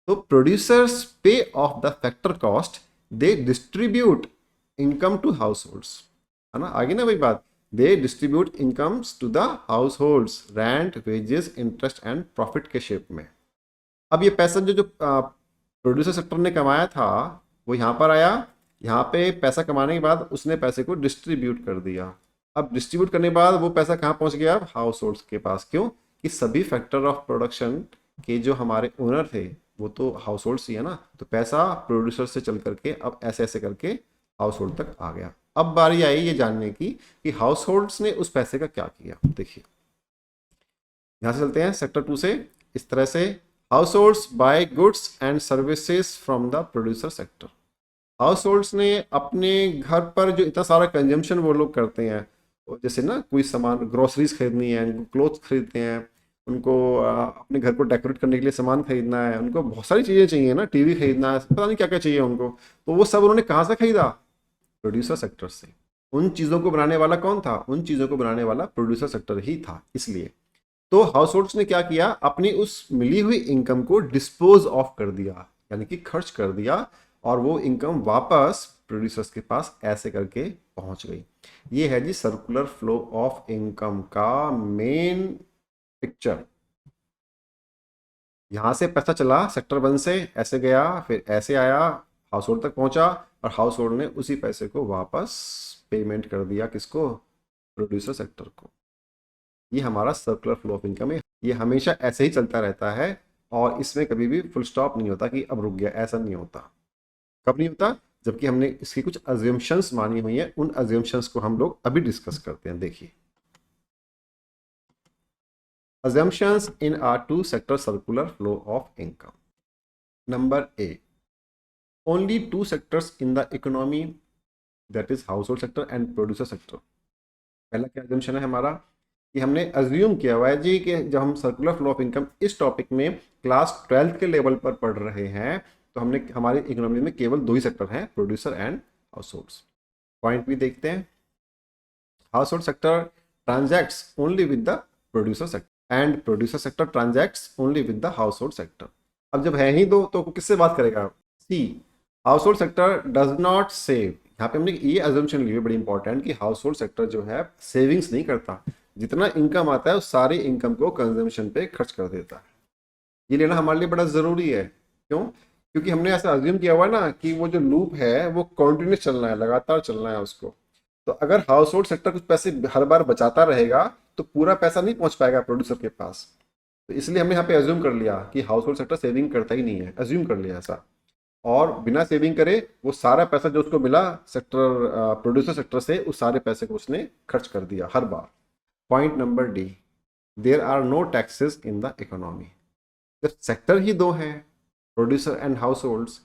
तो producers pay off the factor cost, they distribute income to households, है ना, आगे ना भाई बात। They distribute incomes to the households, rent, wages, interest and profit के शेप में। अब ये पैसा जो जो प्रोड्यूसर सेक्टर ने कमाया था वो यहाँ पर आया। यहाँ पे पैसा कमाने के बाद उसने पैसे को डिस्ट्रीब्यूट कर दिया। अब डिस्ट्रीब्यूट करने के बाद वो पैसा कहाँ पहुँच गया? अब हाउस होल्ड्स के पास। क्यों? कि सभी फैक्टर ऑफ प्रोडक्शन के जो हमारे ओनर थे वो तो हाउस होल्ड्स ही है ना, तो पैसा प्रोड्यूसर से चल करके अब ऐसे ऐसे करके हाउस होल्ड तक आ गया। अब बारी आई ये जानने की कि हाउस होल्ड्स ने उस पैसे का क्या किया। देखिए यहाँ से चलते हैं सेक्टर 2 से। इस तरह से households buy goods and services from the producer sector. Households ने अपने घर पर जो इतना सारा कंजम्पशन वो लोग करते हैं, जैसे ना कोई सामान, ग्रोसरीज खरीदनी है, उनको क्लोथ खरीदते हैं, उनको अपने घर को डेकोरेट करने के लिए सामान खरीदना है, उनको बहुत सारी चीज़ें चाहिए ना, टीवी खरीदना है, पता नहीं क्या क्या चाहिए उनको, तो वो सब उन्होंने कहाँ से खरीदा? प्रोड्यूसर सेक्टर से। उन चीज़ों को बनाने वाला कौन था? उन चीज़ों को बनाने वाला प्रोड्यूसर सेक्टर ही था। इसलिए तो हाउस होल्ड्स ने क्या किया? अपनी उस मिली हुई इनकम को डिस्पोज ऑफ कर दिया, यानी कि खर्च कर दिया, और वो इनकम वापस प्रोड्यूसर्स के पास ऐसे करके पहुंच गई। ये है जी सर्कुलर फ्लो ऑफ इनकम का मेन पिक्चर। यहां से पैसा चला सेक्टर 1 से, ऐसे गया, फिर ऐसे आया, हाउस होल्ड तक पहुंचा, और हाउस होल्ड ने उसी पैसे को वापस पेमेंट कर दिया किसको? प्रोड्यूसर सेक्टर को। ये हमारा सर्कुलर फ्लो ऑफ इनकम है। ये हमेशा ऐसे ही चलता रहता है, और इसमें कभी भी फुल स्टॉप नहीं होता कि अब रुक गया, ऐसा नहीं होता। कब नहीं होता? जबकि हमने इसकी कुछ अज्यूमशंस मानी हुई हैं। उन अज्यूमशंस को हम लोग अभी डिस्कस करते हैं। देखिए assumptions in our two sector circular flow of income. Number A, only two sectors in the economy, that is household sector and producer sector. पहला क्या assumption है हमारा कि हमने अज्यूम किया हुआ है जी कि जब हम सर्कुलर फ्लो ऑफ इनकम इस टॉपिक में क्लास 12th के लेवल पर पढ़ रहे हैं, तो हमने हमारी इकोनॉमी में केवल दो ही सेक्टर हैं, producer and households. Point भी देखते हैं। Household sector transacts only with the producer sector and producer sector transacts only with the household sector. अब जब है ही दो तो किससे बात करेगा? See, household sector does not save. यहाँ पे हमने ये अजम्पशन ली है बड़ी इंपॉर्टेंट कि हाउस होल्ड सेक्टर जो है सेविंग्स नहीं करता। जितना इनकम आता है उस सारी इनकम को कंजम्पशन पे खर्च कर देता है। ये लेना हमारे लिए बड़ा ज़रूरी है। क्यों? क्योंकि हमने ऐसा अज्यूम किया हुआ है ना कि वो जो लूप है वो कॉन्टिन्यूस चलना है, लगातार चलना है उसको। तो अगर हाउस होल्ड सेक्टर कुछ पैसे हर बार बचाता रहेगा तो पूरा पैसा नहीं पहुंच पाएगा प्रोड्यूसर के पास। तो इसलिए हमने यहाँ पे अज्यूम कर लिया कि हाउस होल्ड सेक्टर सेविंग करता ही नहीं है, अज्यूम कर लिया ऐसा। और बिना सेविंग करे वो सारा पैसा जो उसको मिला सेक्टर प्रोड्यूसर सेक्टर से, उस सारे पैसे को उसने खर्च कर दिया हर बार। Point number D, there are no taxes in the economy. जब सेक्टर ही दो हैं, प्रोड्यूसर एंड हाउस होल्ड्स,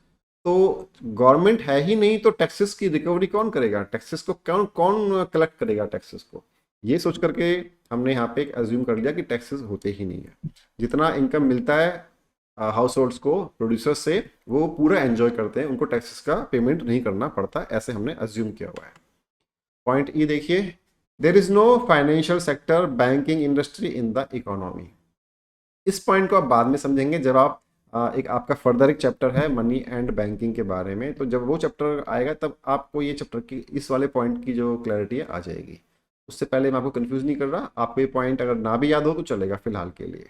तो गवर्नमेंट है ही नहीं, तो टैक्सेस की रिकवरी कौन करेगा? टैक्सेस को कौन कौन कलेक्ट करेगा टैक्सेस को? ये सोच करके हमने यहाँ पे एक अज्यूम कर लिया कि टैक्सेस होते ही नहीं है। जितना इनकम मिलता है हाउस होल्ड्स को प्रोड्यूसर से, वो पूरा एंजॉय करते हैं, उनको टैक्सेस का पेमेंट नहीं करना पड़ता, ऐसे हमने अज्यूम किया हुआ है। पॉइंट ई देखिए, there is no financial sector banking industry in the economy. इस पॉइंट को आप बाद में समझेंगे जब आप एक आपका फर्दर एक चैप्टर है मनी एंड बैंकिंग के बारे में, तो जब वो चैप्टर आएगा तब आपको ये चैप्टर की इस वाले पॉइंट की जो क्लैरिटी है आ जाएगी। उससे पहले मैं आपको कंफ्यूज नहीं कर रहा। आपको ये पॉइंट अगर ना भी याद हो तो चलेगा फिलहाल के लिए।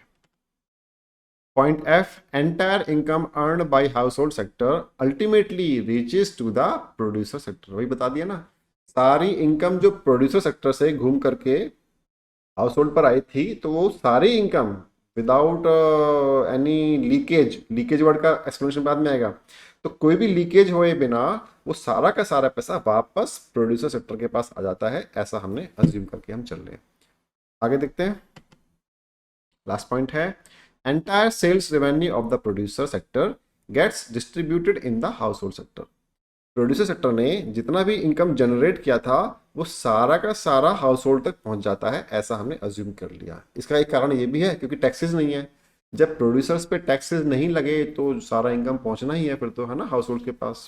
Point F, entire income earn by household sector ultimately reaches to the producer sector. वही बता दिया ना, सारी इनकम जो प्रोड्यूसर सेक्टर से घूम करके हाउस होल्ड पर आई थी, तो वो सारी income without any leakage word का एक्सप्लेनेशन बाद में आएगा, तो कोई भी लीकेज हुए बिना वो सारा का सारा पैसा वापस प्रोड्यूसर सेक्टर के पास आ जाता है। ऐसा हमने अज्यूम करके हम चल रहे हैं। आगे देखते हैं। लास्ट पॉइंट है, entire sales revenue of the producer sector gets distributed in the household sector. Producer sector ने जितना भी इनकम जनरेट किया था वो सारा का सारा हाउस होल्ड तक पहुंच जाता है, ऐसा हमने अज्यूम कर लिया। इसका एक कारण ये भी है क्योंकि टैक्सेस नहीं है। जब प्रोड्यूसर्स पे टैक्सेस नहीं लगे तो सारा इनकम पहुंचना ही है फिर तो, है ना, हाउस होल्ड के पास।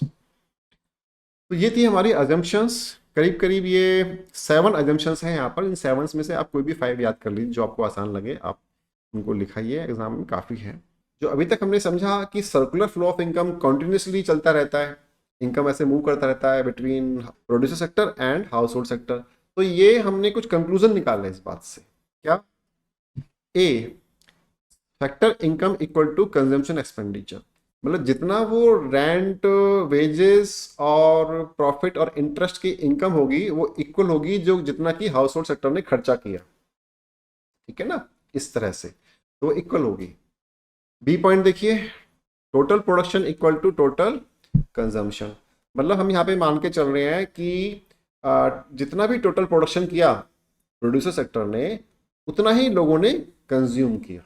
तो ये थी हमारी अजम्पशंस। करीब करीब ये 7 अजम्पशंस हैं यहाँ पर। इन 7 में से आप कोई भी 5 याद कर लीजिए जो आपको आसान लगे, आप उनको लिखाइए, एग्जाम में काफ़ी है। जो अभी तक हमने समझा कि circular flow of income continuously चलता रहता है, इनकम ऐसे मूव करता रहता है between producer sector and household sector. तो ये हमने कुछ कंक्लूजन निकाले इस बात से। क्या? A, factor income equal to consumption expenditure, मतलब जितना वो रेंट, वेजेस और प्रॉफिट और इंटरेस्ट की इनकम होगी वो इक्वल होगी जो जितना कि हाउस होल्ड सेक्टर ने खर्चा किया। ठीक है ना, इस तरह से तो इक्वल होगी। बी पॉइंट देखिए, total production equal to total consumption, मतलब हम यहाँ पे मान के चल रहे हैं कि जितना भी टोटल प्रोडक्शन किया प्रोड्यूसर सेक्टर ने उतना ही लोगों ने कंज्यूम किया।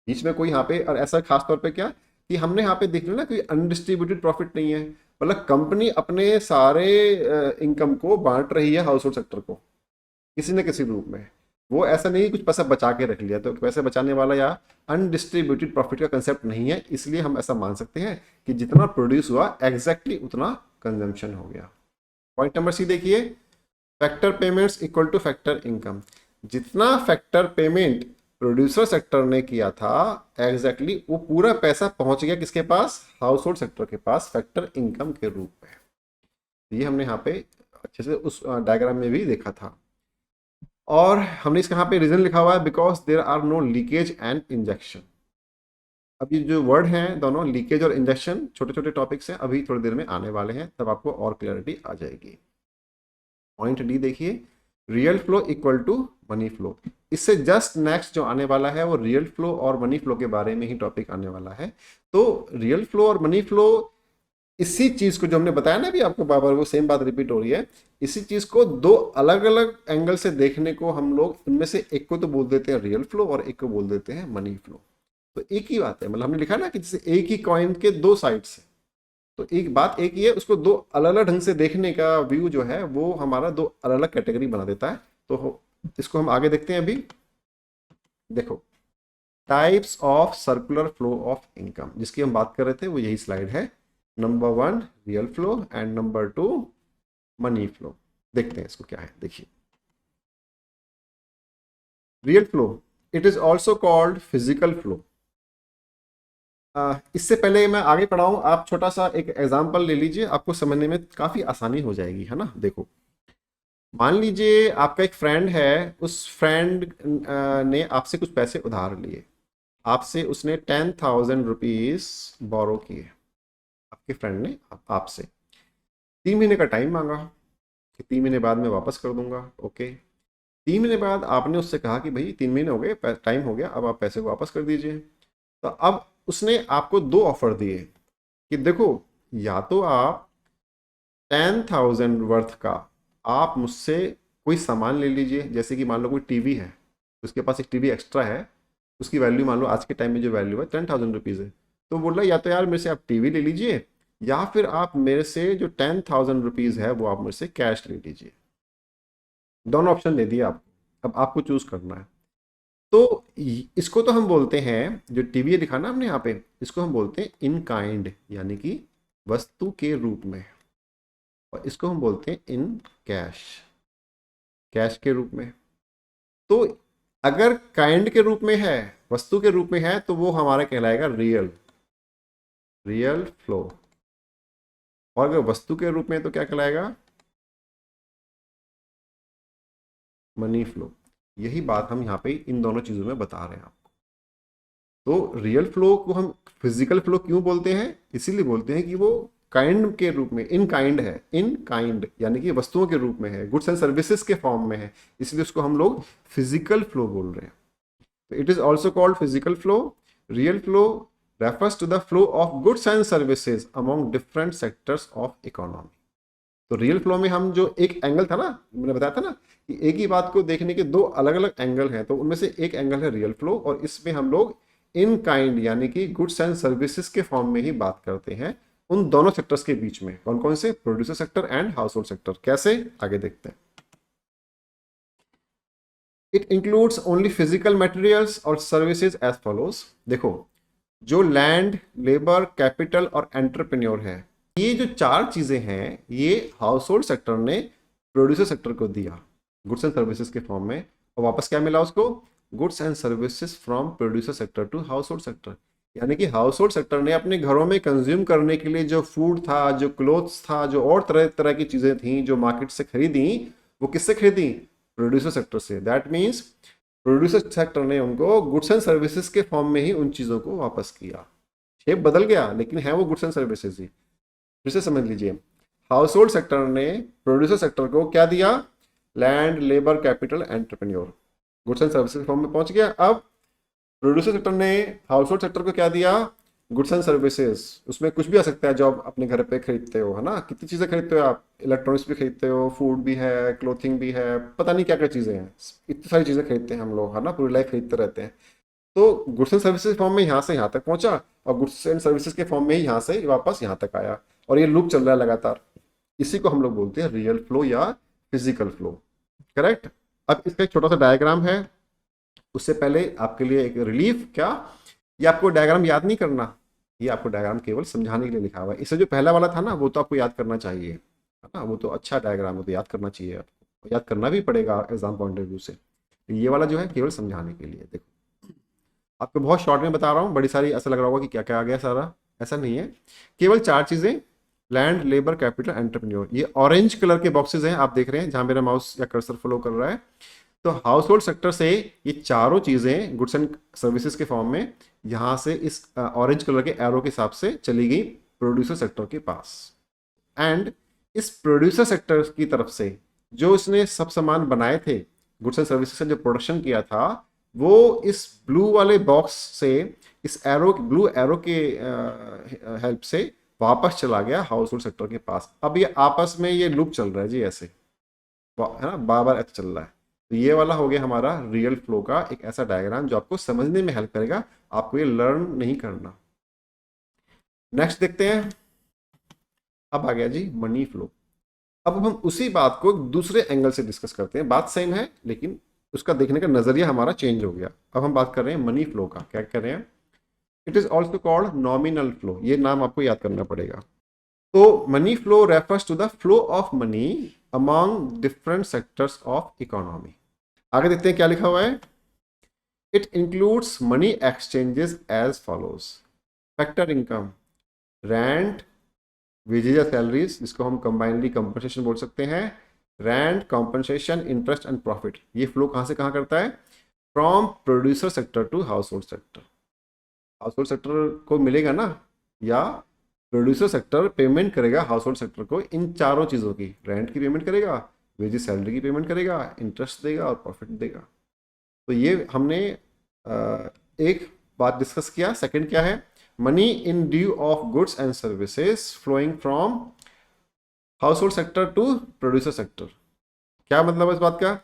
बीच में कोई यहाँ पे, और ऐसा खास तौर पे क्या कि हमने यहाँ पे देख लिया ना कि अनडिस्ट्रीब्यूटेड प्रॉफिट नहीं है, मतलब कंपनी अपने सारे इनकम को बांट रही है हाउस होल्ड सेक्टर को किसी न किसी रूप में। वो ऐसा नहीं कुछ पैसा बचा के रख लिया, तो पैसे बचाने वाला या अनडिस्ट्रीब्यूटेड प्रॉफिट का कंसेप्ट नहीं है, इसलिए हम ऐसा मान सकते हैं कि जितना प्रोड्यूस हुआ एग्जैक्टली उतना कंजम्पशन हो गया। पॉइंट नंबर सी देखिए, factor payments equal two factor income, जितना फैक्टर पेमेंट प्रोड्यूसर सेक्टर ने किया था एग्जैक्टली वो पूरा पैसा पहुंच गया किसके पास? हाउस होल्ड सेक्टर के पास फैक्टर इनकम के रूप में। ये हमने यहाँ पे अच्छे से उस डायग्राम में भी देखा था। और हमने इसका यहाँ पे रीजन लिखा हुआ है, because there are no leakage and injection. अब ये जो वर्ड हैं दोनों, लीकेज और इंजेक्शन, छोटे छोटे टॉपिक्स हैं, अभी थोड़ी देर में आने वाले हैं, तब आपको और क्लैरिटी आ जाएगी। पॉइंट डी देखिए, real flow equal to money flow. इससे जस्ट नेक्स्ट जो आने वाला है वो रियल फ्लो और मनी फ्लो के बारे में ही टॉपिक आने वाला है। तो रियल फ्लो और मनी फ्लो, इसी चीज को जो हमने बताया ना अभी आपको बार बार, वो सेम बात रिपीट हो रही है। इसी चीज को दो अलग अलग एंगल से देखने को हम लोग, उनमें से एक को तो बोल देते हैं रियल फ्लो और एक को बोल देते हैं मनी फ्लो। तो एक ही बात है, मतलब हमने लिखा ना कि जैसे एक ही कॉइन के दो साइड्स है, तो एक बात एक ही है, उसको दो अलग अलग ढंग से देखने का व्यू जो है वो हमारा दो अलग अलग कैटेगरी बना देता है। तो इसको हम आगे देखते हैं। अभी देखो, types of circular flow of income, जिसकी हम बात कर रहे थे वो यही स्लाइड है। Number 1 real flow and number 2 money flow. देखते हैं इसको क्या है। देखिए, real flow, it is also called physical flow. इससे पहले मैं आगे पढ़ाऊं, आप छोटा सा एक एग्जांपल ले लीजिए, आपको समझने में काफ़ी आसानी हो जाएगी, है ना। देखो, मान लीजिए आपका एक फ्रेंड है, उस फ्रेंड ने आपसे कुछ पैसे उधार लिए, आपसे उसने 10,000 रुपीज़ बोरो किए। आपके फ्रेंड ने आपसे 3 महीने का टाइम मांगा कि 3 महीने बाद मैं वापस कर दूंगा। ओके, 3 महीने बाद आपने उससे कहा कि भाई 3 महीने हो गए, टाइम हो गया, अब आप पैसे को वापस कर दीजिए। तो अब उसने आपको 2 ऑफर दिए कि देखो, या तो आप 10,000 वर्थ का आप मुझसे कोई सामान ले लीजिए, जैसे कि मान लो कोई टीवी है, उसके पास एक टीवी एक्स्ट्रा है, उसकी वैल्यू मान लो आज के टाइम में जो वैल्यू है 10,000 रुपीज़ है। तो बोल रहा है या तो यार मेरे से आप टीवी ले लीजिए, या फिर आप मेरे से जो 10,000 रुपीज़ है वो आप मेरे से कैश ले लीजिए। दोनों ऑप्शन दे दिए आपको, अब आपको चूज करना है। तो इसको तो हम बोलते हैं, जो टीवी लिखा ना हमने यहाँ पे, इसको हम बोलते हैं इन काइंड, यानी कि वस्तु के रूप में, और इसको हम बोलते हैं इन कैश, कैश के रूप में। तो अगर काइंड के रूप में है, वस्तु के रूप में है, तो वो हमारा कहलाएगा रियल, रियल फ्लो। और अगर वस्तु के रूप में तो क्या कहलाएगा? Money flow. यही बात हम यहाँ पे इन दोनों चीजों में बता रहे हैं आपको। तो रियल फ्लो को हम फिजिकल फ्लो क्यों बोलते हैं? इसीलिए बोलते हैं कि वो काइंड के रूप में, इन काइंड है, इन काइंड यानी कि वस्तुओं के रूप में है, गुड्स एंड सर्विसेज के फॉर्म में है, इसलिए उसको हम लोग फिजिकल फ्लो बोल रहे हैं। तो it is also called physical flow. Real flow refers to the flow of goods and services among different sectors of economy. तो रियल फ्लो में हम जो एक एंगल था ना, मैंने बताया था ना कि एक ही बात को देखने के दो अलग अलग एंगल हैं, तो उनमें से एक एंगल है रियल फ्लो, और इसमें हम लोग इन काइंड यानी कि गुड्स एंड सर्विसेज के फॉर्म में ही बात करते हैं। उन दोनों सेक्टर्स के बीच में। कौन कौन से? Producer sector and household sector. कैसे? आगे देखते हैं। It includes only physical materials और सर्विसेज एज फॉलोज। देखो, जो लैंड, लेबर, कैपिटल और एंटरप्रेन्योर है, ये जो चार चीजें हैं ये हाउस होल्ड सेक्टर ने प्रोड्यूसर सेक्टर को दिया गुड्स एंड सर्विसेज के फॉर्म में, और वापस क्या मिला उसको? Goods and services from producer sector to household sector. यानी कि हाउस होल्ड सेक्टर ने अपने घरों में कंज्यूम करने के लिए जो फूड था, जो क्लोथ्स था, जो और तरह तरह की चीजें थी जो मार्केट से खरीदी, वो किससे खरीदी? प्रोड्यूसर सेक्टर से। दैट मीन्स प्रोड्यूसर सेक्टर ने उनको गुड्स एंड सर्विसेज के फॉर्म में ही उन चीजों को वापस किया। शेप बदल गया लेकिन है वो गुड्स एंड सर्विसेज ही। फिर से समझ लीजिए, हाउस होल्ड सेक्टर ने प्रोड्यूसर सेक्टर को क्या दिया? Land, labour, capital, entrepreneur. Goods and services form में पहुंच गया। अब प्रोड्यूसर सेक्टर ने हाउस होल्ड सेक्टर को क्या दिया? Goods and services. उसमें कुछ भी आ सकता है जो आप अपने घर पे खरीदते हो, है ना? कितनी चीजें खरीदते हो आप? इलेक्ट्रॉनिक्स भी खरीदते हो, फूड भी है, क्लोथिंग भी है, पता नहीं क्या क्या चीजें हैं, इतनी सारी चीजें खरीदते हैं हम लोग, है ना? पूरी लाइफ खरीदते रहते हैं। तो गुड्स एंड सर्विसेज फॉर्म में यहाँ से यहाँ तक पहुंचा, और गुड्स एंड सर्विसेज के फॉर्म में ही यहाँ से वापस यहाँ तक आया, और ये लूप चल रहा है लगातार। इसी को हम लोग बोलते हैं रियल फ्लो या फिजिकल फ्लो। करेक्ट। अब इसका एक छोटा सा डायग्राम है। उससे पहले आपके लिए एक रिलीफ, क्या ये आपको डायग्राम याद नहीं करना, ये आपको डायग्राम केवल समझाने के लिए लिखा हुआ है। इससे जो पहला वाला था ना, वो तो आपको याद करना चाहिए, है ना? वो तो अच्छा डायग्राम है, तो याद करना चाहिए आपको, याद करना भी पड़ेगा एग्जाम पॉइंट ऑफ व्यू से। ये वाला जो है केवल समझाने के लिए। देखो, आपको बहुत शॉर्ट में बता रहा हूँ, बड़ी सारी ऐसा लग रहा होगा कि क्या क्या आ गया सारा, ऐसा नहीं है। केवल चार चीजें, लैंड, लेबर, कैपिटल, एंटरप्रेन्योर। ये ऑरेंज कलर के बॉक्सेस हैं, आप देख रहे हैं जहां मेरा माउस या कर्सर फॉलो कर रहा है। तो हाउस होल्ड सेक्टर से ये चारों चीजें गुड्स एंड सर्विसेज के फॉर्म में यहां से इस ऑरेंज कलर के एरो के हिसाब से चली गई प्रोड्यूसर सेक्टर के पास। एंड इस प्रोड्यूसर सेक्टर की तरफ से जो इसने सब सामान बनाए थे, गुड्स एंड सर्विसेज से जो प्रोडक्शन किया था, वो इस ब्लू वाले बॉक्स से, इस एरो, ब्लू एरो के हेल्प से वापस चला गया हाउस होल्ड सेक्टर के पास। अब ये आपस में ये लूप चल रहा है जी, ऐसे, है ना? बार बार ऐसे चल रहा है। तो ये वाला हो गया हमारा रियल फ्लो का एक ऐसा डायग्राम जो आपको समझने में हेल्प करेगा, आपको ये लर्न नहीं करना। नेक्स्ट देखते हैं। अब आ गया जी मनी फ्लो। अब हम उसी बात को दूसरे एंगल से डिस्कस करते हैं। बात सेम है लेकिन उसका देखने का नजरिया हमारा चेंज हो गया। अब हम बात कर रहे हैं मनी फ्लो का। क्या कर रहे हैं? It is also called nominal flow. ये नाम आपको याद करना पड़ेगा। तो money flow refers to the flow of money among different sectors of economy. आगे देखते हैं क्या लिखा हुआ है। It includes money exchanges as follows: factor income, rent, wages या सैलरीज, जिसको हम कंबाइनली कंपनसेशन बोल सकते हैं, rent, compensation, interest and profit. ये फ्लो कहाँ से कहाँ करता है? From producer sector to household sector. Household sector को मिलेगा ना, या प्रोड्यूसर सेक्टर पेमेंट करेगा हाउस होल्ड सेक्टर को इन चारों चीज़ों की। रेंट की पेमेंट करेगा, वेजेस सैलरी की पेमेंट करेगा, इंटरेस्ट देगा और प्रॉफिट देगा। तो ये हमने एक बात डिस्कस किया। सेकंड क्या है? Money in due of goods and services flowing from household sector to producer sector. क्या मतलब है इस बात का?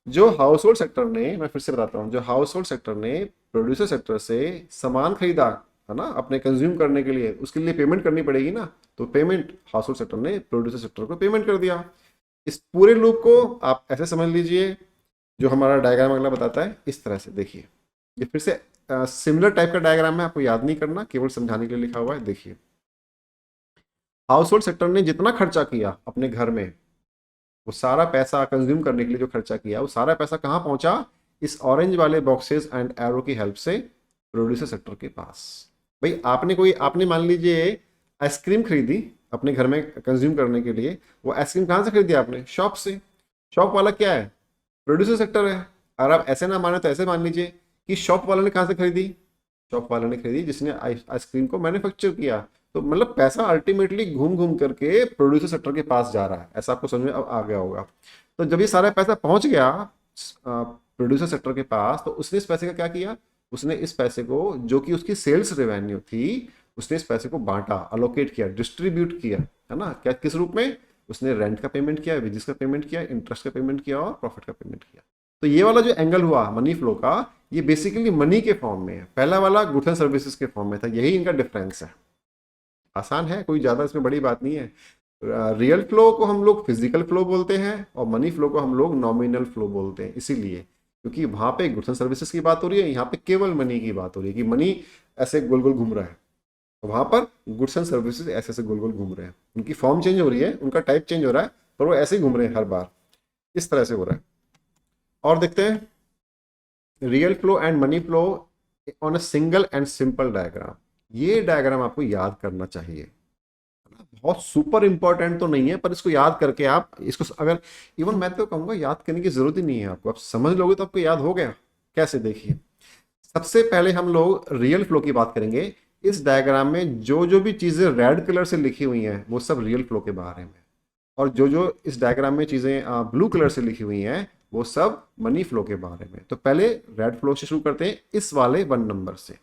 जो हाउस होल्ड सेक्टर ने, मैं फिर से बताता हूँ, जो हाउस होल्ड सेक्टर ने प्रोड्यूसर सेक्टर से सामान खरीदा, है ना, अपने कंज्यूम करने के लिए, उसके लिए पेमेंट करनी पड़ेगी ना। तो पेमेंट हाउस होल्ड सेक्टर ने प्रोड्यूसर सेक्टर को पेमेंट कर दिया। इस पूरे लूप को आप ऐसे समझ लीजिए, जो हमारा डायग्राम अगला बताता है इस तरह से। देखिए, ये फिर से सिमिलर टाइप का डायग्राम है, आपको याद नहीं करना, केवल समझाने के लिए लिखा हुआ है। देखिए, हाउस होल्ड सेक्टर ने जितना खर्चा किया अपने घर में, वो सारा पैसा कंज्यूम करने के लिए जो खर्चा किया, वो सारा पैसा कहाँ पहुंचा? इस ऑरेंज वाले बॉक्सेस एंड एरो की हेल्प से प्रोड्यूसर सेक्टर के पास। भाई आपने मान लीजिए आइसक्रीम खरीदी अपने घर में कंज्यूम करने के लिए। वो आइसक्रीम कहाँ से खरीदी आपने? शॉप से। शॉप वाला क्या है? प्रोड्यूसर सेक्टर है। और आप ऐसे ना माने तो ऐसे मान लीजिए कि शॉप वाले ने कहाँ से खरीदी? शॉप वाले ने खरीदी जिसने आइसक्रीम को मैन्युफैक्चर किया। तो मतलब पैसा अल्टीमेटली घूम घूम करके प्रोड्यूसर सेक्टर के पास जा रहा है। ऐसा आपको समझ में अब आ गया होगा। तो जब ये सारा पैसा पहुंच गया प्रोड्यूसर सेक्टर के पास, तो उसने इस पैसे का क्या किया? उसने इस पैसे को, जो कि उसकी सेल्स रेवेन्यू थी, उसने इस पैसे को बांटा, अलोकेट किया, डिस्ट्रीब्यूट किया, है ना? क्या, किस रूप में? उसने रेंट का पेमेंट किया, वेजेस का पेमेंट किया, इंटरेस्ट का पेमेंट किया और प्रॉफिट का पेमेंट किया। तो ये वाला जो एंगल हुआ मनी फ्लो का, ये बेसिकली मनी के फॉर्म में है। पहला वाला गुड्स एंड सर्विसेज के फॉर्म में था। यही इनका डिफरेंस है। आसान है, कोई ज़्यादा इसमें बड़ी बात नहीं है। रियल फ्लो को हम लोग फिजिकल फ्लो बोलते हैं और मनी फ्लो को हम लोग नॉमिनल फ्लो बोलते हैं, इसीलिए क्योंकि वहाँ पे गुड्स एंड सर्विसेज की बात हो रही है, यहाँ पे केवल मनी की बात हो रही है कि मनी ऐसे गोल गोल घूम रहा है, वहां पर गुड्स एंड सर्विसेज ऐसे ऐसे गोल गोल घूम रहे हैं, उनकी फॉर्म चेंज हो रही है, उनका टाइप चेंज हो रहा है, पर वो ऐसे ही घूम रहे हैं हर बार, इस तरह से हो रहा है। और देखते हैं real flow and money flow on a single and simple diagram. ये डायग्राम आपको याद करना चाहिए, बहुत सुपर इंपॉर्टेंट तो नहीं है, पर इसको याद करके आप इसको अगर इवन मैं तो कहूंगा याद करने की जरूरत ही नहीं है आपको, आप समझ लोगे तो आपको याद हो गया। कैसे, देखिए सबसे पहले हम लोग रियल फ्लो की बात करेंगे। इस डायग्राम में जो जो भी चीजें रेड कलर से लिखी हुई हैं वो सब रियल फ्लो के बारे में, और जो जो इस डायग्राम में चीजें ब्लू कलर से लिखी हुई हैं वो सब मनी फ्लो के बारे में। तो पहले रेड फ्लो से शुरू करते हैं, इस वाले 1 नंबर से।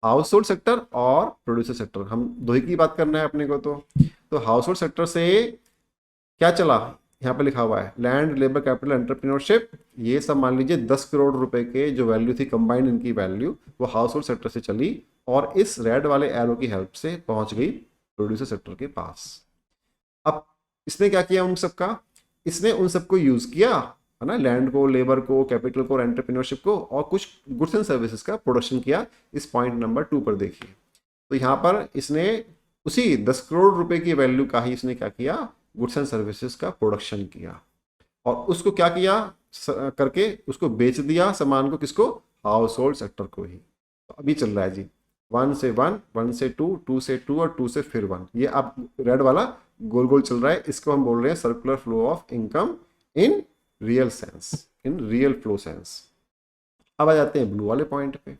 हाउस होल्ड सेक्टर और प्रोड्यूसर सेक्टर, हम दो ही की बात करना है अपने को। तो हाउस होल्ड सेक्टर से क्या चला, यहाँ पे लिखा हुआ है लैंड, लेबर कैपिटल, एंटरप्रेन्योरशिप, ये सब मान लीजिए 10 करोड़ रुपए के जो वैल्यू थी कंबाइंड, इनकी वैल्यू वो हाउस होल्ड सेक्टर से चली और इस रेड वाले एरो की हेल्प से पहुंच गई प्रोड्यूसर सेक्टर के पास। अब इसने क्या किया उन सबका, इसने उन सबको यूज किया है ना, लैंड को, लेबर को, कैपिटल को, एंटरप्रेन्योरशिप को, और कुछ गुड्स एंड सर्विसेज का प्रोडक्शन किया। इस पॉइंट नंबर 2 पर देखिए, तो यहाँ पर इसने उसी 10 करोड़ रुपए की वैल्यू का ही इसने क्या किया, गुड्स एंड सर्विसेज का प्रोडक्शन किया, और उसको क्या किया करके उसको बेच दिया सामान को, किसको, हाउस होल्ड सेक्टर को ही। तो अभी चल रहा है जी 1 से 1, 1 से 2, 2 से 2 और 2 से फिर 1, ये अब रेड वाला गोल गोल चल रहा है। इसको हम बोल रहे हैं circular flow of income in real sense, in real flow sense. अब आ जाते हैं ब्लू वाले पॉइंट पे।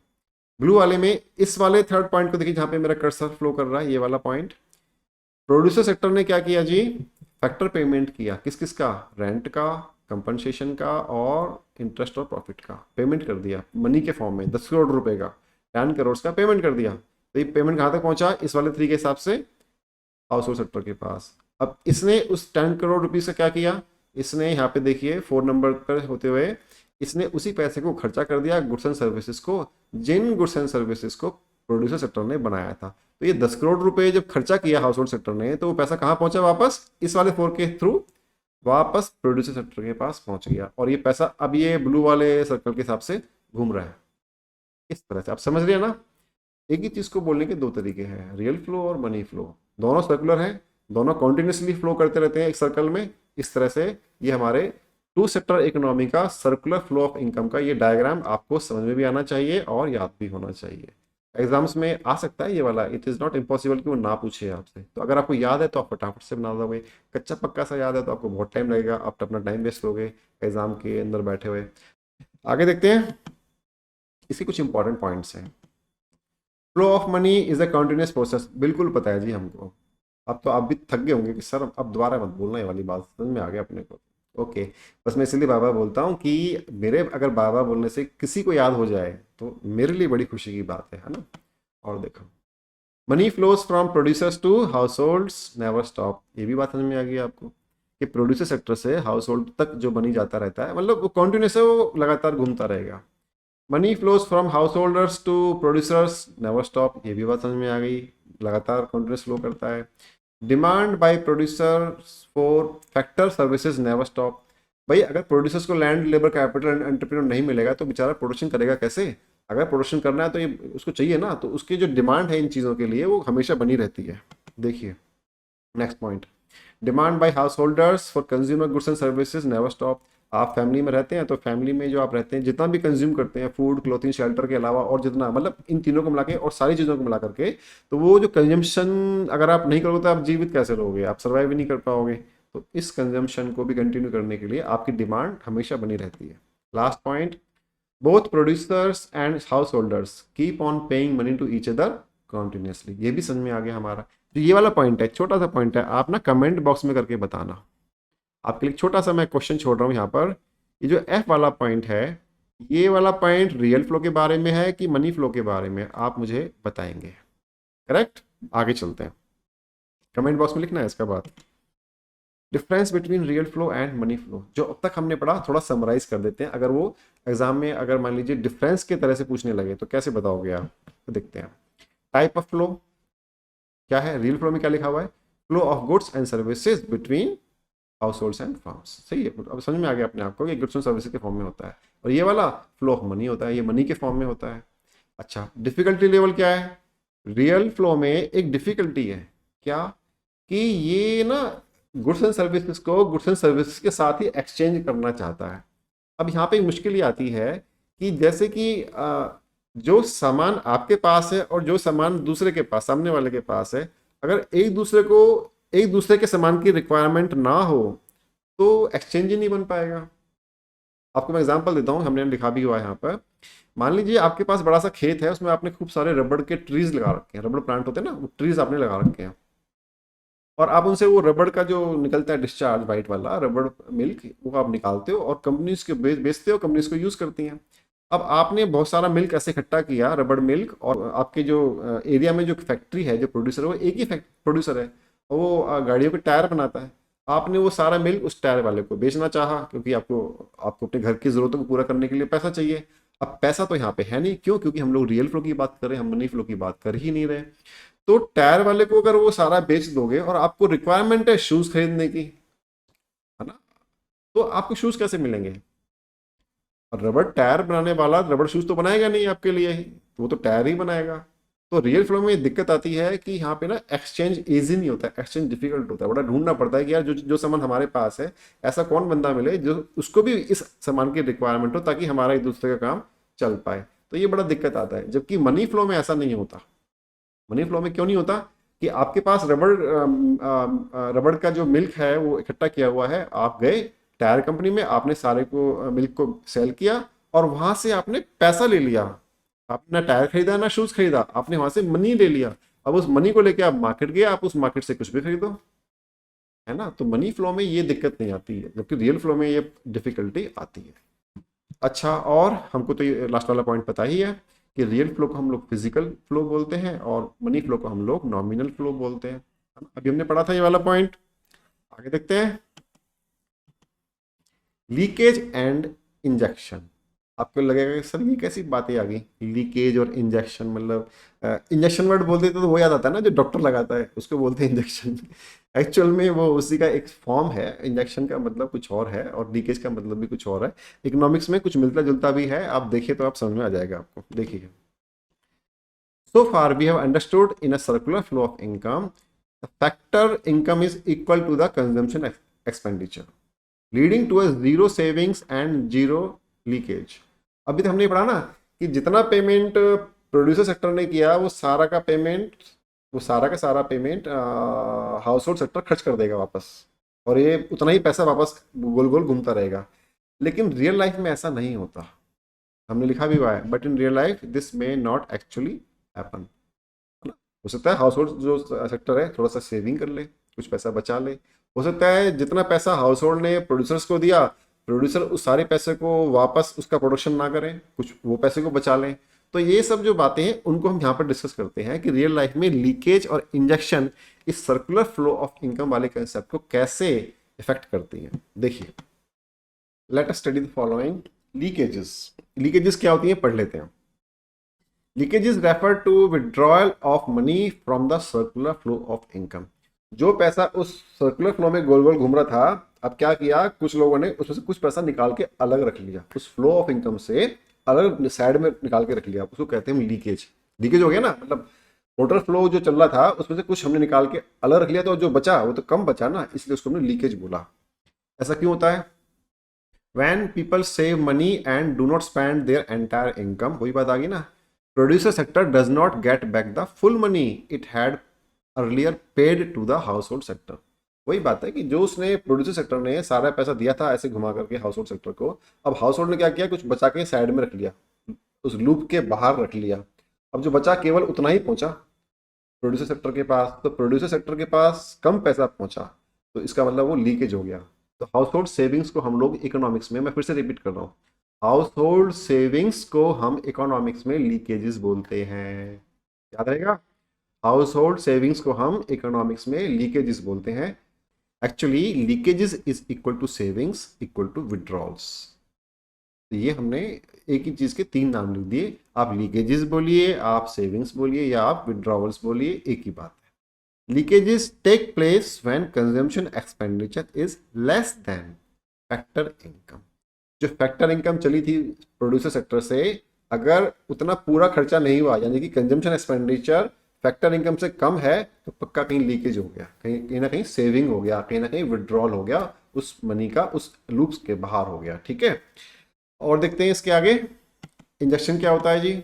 ब्लू वाले में इस वाले थर्ड पॉइंट को देखिए, जहां पे मेरा कर्सर फ्लो कर रहा है, ये वाला पॉइंट। प्रोड्यूसर सेक्टर ने क्या किया जी, फैक्टर पेमेंट किया, किस किस का, रेंट का, कंपनसेशन का और इंटरेस्ट और प्रॉफिट का पेमेंट कर दिया मनी के फॉर्म में। 10 करोड़ रुपए का 10 करोड़ का पेमेंट कर दिया। तो ये पेमेंट कहाँ तक पहुंचा, इस वाले 3 के हिसाब से हाउस होल्ड सेक्टर के पास। अब इसने उस 10 करोड़ रुपीज का क्या किया, इसने यहाँ पे देखिए 4 नंबर पर होते हुए इसने उसी पैसे को खर्चा कर दिया गुड्स एंड सर्विसेज को, जिन गुड्स एंड सर्विसेज को प्रोड्यूसर सेक्टर ने बनाया था। तो ये 10 करोड़ रुपए जब खर्चा किया हाउस होल्ड सेक्टर ने, तो वो पैसा कहाँ पहुंचा वापस, इस वाले 4 के थ्रू वापस प्रोड्यूसर सेक्टर के पास पहुंच गया, और ये पैसा अब ये ब्लू वाले सर्कल के हिसाब से घूम रहा है। इस तरह से आप समझ रहे हैं ना, एक ही चीज को बोलने के 2 तरीके हैं, रियल फ्लो और मनी फ्लो। दोनों सर्कुलर हैं, दोनों कॉन्टिन्यूसली फ्लो करते रहते हैं एक सर्कल में। इस तरह से ये हमारे 2 सेक्टर इकोनॉमी का सर्कुलर फ्लो ऑफ इनकम का ये डायग्राम आपको समझ में भी आना चाहिए और याद भी होना चाहिए। एग्जाम्स में आ सकता है ये वाला, इट इज़ नॉट इम्पॉसिबल कि वो ना पूछे आपसे। तो अगर आपको याद है तो आप फटाफट से बना दोगे, कच्चा पक्का सा याद है तो आपको बहुत टाइम लगेगा, आप अपना टाइम वेस्ट करोगे एग्जाम के अंदर बैठे हुए। आगे देखते हैं, इसके कुछ इंपॉर्टेंट पॉइंट्स हैं। Flow of money is a continuous process, बिल्कुल पता है जी हमको। अब तो आप भी थक गए होंगे कि सर अब दोबारा मत बोलना, ये वाली बात समझ में आ गया अपने को। ओके, बस मैं इसलिए बार बार बोलता हूँ कि मेरे अगर बार बार बोलने से किसी को याद हो जाए तो मेरे लिए बड़ी खुशी की बात है ना। और देखो, money flows from producers to households never stop, ये भी बात समझ में आ गई आपको कि प्रोड्यूसर सेक्टर से हाउस होल्ड तक जो मनी जाता रहता है, मतलब वो कॉन्टिन्यूस है, वो लगातार घूमता रहेगा। Money flows from householders to producers never stop, ये भी बात समझ में आ गई, लगातार कॉन्टिन्यूस फ्लो करता है। Demand by producers for factor services never stop, भाई अगर प्रोड्यूसर्स को land, labour, capital and entrepreneur नहीं मिलेगा तो बेचारा प्रोडक्शन करेगा कैसे। अगर प्रोडक्शन करना है तो ये उसको चाहिए ना, तो उसकी जो डिमांड है इन चीज़ों के लिए वो हमेशा बनी रहती है। देखिए next point, demand by house holders for consumer goods and services never stop. आप फैमिली में रहते हैं तो फैमिली में जो आप रहते हैं जितना भी कंज्यूम करते हैं, फूड, क्लोथिंग, शेल्टर के अलावा और जितना, मतलब इन तीनों को मिला के और सारी चीज़ों को मिला करके, तो वो जो कंजम्पशन अगर आप नहीं करोगे तो आप जीवित कैसे रहोगे, आप सर्वाइव भी नहीं कर पाओगे। तो इस कंजम्पशन को भी कंटिन्यू करने के लिए आपकी डिमांड हमेशा बनी रहती है। Last point, both producers and householders keep on paying money to each other continuously, ये भी समझ में आ गया हमारा। तो ये वाला पॉइंट है, छोटा सा पॉइंट है, आप ना कमेंट बॉक्स में करके बताना। आपके लिए छोटा सा मैं क्वेश्चन छोड़ रहा हूँ यहाँ पर, ये जो एफ वाला पॉइंट है, ये वाला पॉइंट रियल फ्लो के बारे में है कि मनी फ्लो के बारे में, आप मुझे बताएंगे। करेक्ट, आगे चलते हैं, कमेंट बॉक्स में लिखना है इसका बात। Difference between real flow and money flow, जो अब तक हमने पढ़ा थोड़ा समराइज कर देते हैं। अगर वो एग्जाम में अगर मान लीजिए डिफरेंस के तरह से पूछने लगे तो कैसे बताओगे आप, तो देखते हैं। टाइप ऑफ फ्लो, क्या है रियल फ्लो में, क्या लिखा हुआ है, flow of goods and services between house holds and farms. सही है, अब समझ में आ गया अपने आपको कि गुड्स एंड सर्विसेज के फॉर्म में होता है, और ये वाला फ्लो ऑफ मनी होता है, ये मनी के फॉर्म में होता है। अच्छा, डिफिकल्टी लेवल क्या है, रियल फ्लो में एक डिफिकल्टी है, क्या, कि ये ना गुड्स एंड सर्विसेज को गुड्स एंड सर्विसेज के साथ ही एक्सचेंज करना चाहता है। अब यहाँ पे एक मुश्किल ये आती है कि जैसे कि जो सामान आपके पास है और जो सामान दूसरे के पास, सामने वाले के पास है, अगर एक दूसरे के सामान की रिक्वायरमेंट ना हो तो एक्सचेंज ही नहीं बन पाएगा। आपको मैं एग्जांपल देता हूँ, हमने लिखा भी हुआ है यहाँ पर। मान लीजिए आपके पास बड़ा सा खेत है, उसमें आपने खूब सारे रबड़ के ट्रीज लगा रखे हैं, रबड़ प्लांट होते हैं ना, वो ट्रीज आपने लगा रखे हैं, और आप उनसे वो रबड़ का जो निकलता है डिस्चार्ज, वाइट वाला रबड़ मिल्क, वो आप निकालते हो और कंपनीज के बेचते हो, कंपनीज को यूज करती हैं। अब आपने बहुत सारा मिल्क ऐसे इकट्ठा किया, रबड़ मिल्क, और आपके जो एरिया में जो फैक्ट्री है, जो प्रोड्यूसर है, वो एक ही प्रोड्यूसर है, और वो गाड़ियों के टायर बनाता है। आपने वो सारा मिल्क उस टायर वाले को बेचना चाहा, क्योंकि आपको आपको अपने घर की जरूरतों को पूरा करने के लिए पैसा चाहिए। अब पैसा तो यहाँ पे है नहीं, क्यों, क्योंकि हम लोग रियल फ्लो की बात कर रहे हैं, हम मनी फ्लो की बात कर ही नहीं रहे। तो टायर वाले को अगर वो सारा बेच दोगे और आपको रिक्वायरमेंट है शूज खरीदने की, है ना, तो आपको शूज कैसे मिलेंगे? और रबड़ टायर बनाने वाला रबड़ शूज तो बनाएगा नहीं आपके लिए ही, वो तो टायर ही बनाएगा। तो रियल फ्लो में दिक्कत आती है कि यहाँ पे ना एक्सचेंज इजी नहीं होता है, एक्सचेंज डिफिकल्ट होता है, बड़ा ढूंढना पड़ता है कि यार जो सामान हमारे पास है, ऐसा कौन बंदा मिले जो उसको भी इस सामान की रिक्वायरमेंट हो, ताकि हमारा एक दूसरे का काम चल पाए। तो ये बड़ा दिक्कत आता है, जबकि मनी फ्लो में ऐसा नहीं होता। मनी फ्लो में क्यों नहीं होता, कि आपके पास रबड़ का जो मिल्क है वो इकट्ठा किया हुआ है, आप गए टायर कंपनी में, आपने सारे को मिल्क को सेल किया, और वहां से आपने पैसा ले लिया। आपने ना टायर खरीदा ना शूज खरीदा, आपने वहां से मनी ले लिया। अब उस मनी को लेके आप मार्केट गए, आप उस मार्केट से कुछ भी खरीदो, है ना। तो मनी फ्लो में ये दिक्कत नहीं आती है, जबकि रियल फ्लो में ये डिफिकल्टी आती है। अच्छा, और हमको तो ये लास्ट वाला पॉइंट पता ही है कि रियल फ्लो को हम लोग फिजिकल फ्लो बोलते हैं और मनी फ्लो को हम लोग नॉमिनल फ्लो बोलते हैं, है ना? अभी हमने पढ़ा था ये वाला पॉइंट, आगे देखते हैं। Leakage and injection. आपको लगेगा कि सर ये कैसी बातें आ गई, लीकेज और इंजेक्शन, मतलब इंजेक्शन वर्ड बोल देते तो वो याद आता है ना, जो डॉक्टर लगाता है उसको बोलते हैं इंजेक्शन। एक्चुअल में वो उसी का एक फॉर्म है, इंजेक्शन का मतलब कुछ और है और लीकेज का मतलब भी कुछ और है। इकोनॉमिक्स में कुछ मिलता जुलता भी है, आप देखिए तो आप समझ में आ जाएगा आपको। देखिए, so far we have understood in a circular flow of income, the factor income is equal to the consumption expenditure, leading to a zero savings and zero leakage. अभी तो हमने पढ़ा ना कि जितना पेमेंट प्रोड्यूसर सेक्टर ने किया, वो सारा का सारा पेमेंट हाउस होल्ड सेक्टर खर्च कर देगा वापस, और ये उतना ही पैसा वापस गोल गोल घूमता रहेगा। लेकिन रियल लाइफ में ऐसा नहीं होता, हमने लिखा भी हुआ है, but in real life this may not actually happen. हो सकता है हाउस होल्ड जो सेक्टर है थोड़ा सा सेविंग कर ले, कुछ पैसा बचा ले। हो सकता है जितना पैसा हाउस होल्ड ने प्रोड्यूसर्स को दिया, प्रोड्यूसर उस सारे पैसे को वापस उसका प्रोडक्शन ना करें, कुछ वो पैसे को बचा लें। तो ये सब जो बातें हैं उनको हम यहाँ पर डिस्कस करते हैं कि रियल लाइफ में लीकेज और इंजेक्शन इस सर्कुलर फ्लो ऑफ इनकम वाले कंसेप्ट को कैसे इफेक्ट करती हैं। देखिए, let us study the following leakages. Leakages क्या होती हैं, पढ़ लेते हैं। Leakages refer to withdrawal of money from the circular flow of income. जो पैसा उस सर्कुलर फ्लो में गोल गोल घूम रहा था, अब क्या किया, कुछ लोगों ने उसमें से कुछ पैसा निकाल के अलग रख लिया, उस फ्लो ऑफ इनकम से अलग साइड में निकाल के रख लिया, उसको कहते हैं लीकेज। लीकेज हो गया ना, मतलब टोटल फ्लो जो चल रहा था उसमें से कुछ हमने निकाल के अलग रख लिया, तो जो बचा वो तो कम बचा ना, इसलिए उसको हमने लीकेज बोला। ऐसा क्यों होता है? When people save money and do not spend their entire income, वही बात आ गई ना, producer sector does not get back the full money it had earlier paid to the household sector. वही बात है कि जो उसने प्रोड्यूसर सेक्टर ने सारा पैसा दिया था ऐसे घुमा करके हाउस होल्ड सेक्टर को, अब हाउस होल्ड ने क्या किया, कुछ बचा के साइड में रख लिया, उस लूप के बाहर रख लिया। अब जो बचा केवल उतना ही पहुंचा प्रोड्यूसर सेक्टर के पास, तो प्रोड्यूसर सेक्टर के पास कम पैसा पहुंचा, तो इसका मतलब वो लीकेज हो गया। तो हाउस होल्ड सेविंग्स को हम लोग इकोनॉमिक्स में, मैं फिर से रिपीट कर रहा हूँ, हाउस होल्ड सेविंग्स को हम इकोनॉमिक्स में लीकेजेस बोलते हैं, याद रहेगा। हाउस होल्ड सेविंग्स को हम इकोनॉमिक्स में लीकेजेस बोलते हैं। Actually leakages is equal to savings equal to withdrawals. तो ये हमने एक ही चीज के तीन नाम लिख दिए, आप लीकेजेस बोलिए, आप सेविंग्स बोलिए, या आप विड्रॉवल्स बोलिए, एक ही बात है। Leakages take place when consumption expenditure is less than factor income. जो फैक्टर इनकम चली थी प्रोड्यूसर सेक्टर से, अगर उतना पूरा खर्चा नहीं हुआ, यानी कि कंजम्पशन एक्सपेंडिचर फैक्टर इनकम से कम है, तो पक्का कहीं लीकेज हो गया, कहीं कहीं ना कहीं सेविंग हो गया, कहीं ना कहीं विड्रॉल हो गया उस मनी का, उस लूप्स के बाहर हो गया। ठीक है, और देखते हैं इसके आगे इंजेक्शन क्या होता है जी।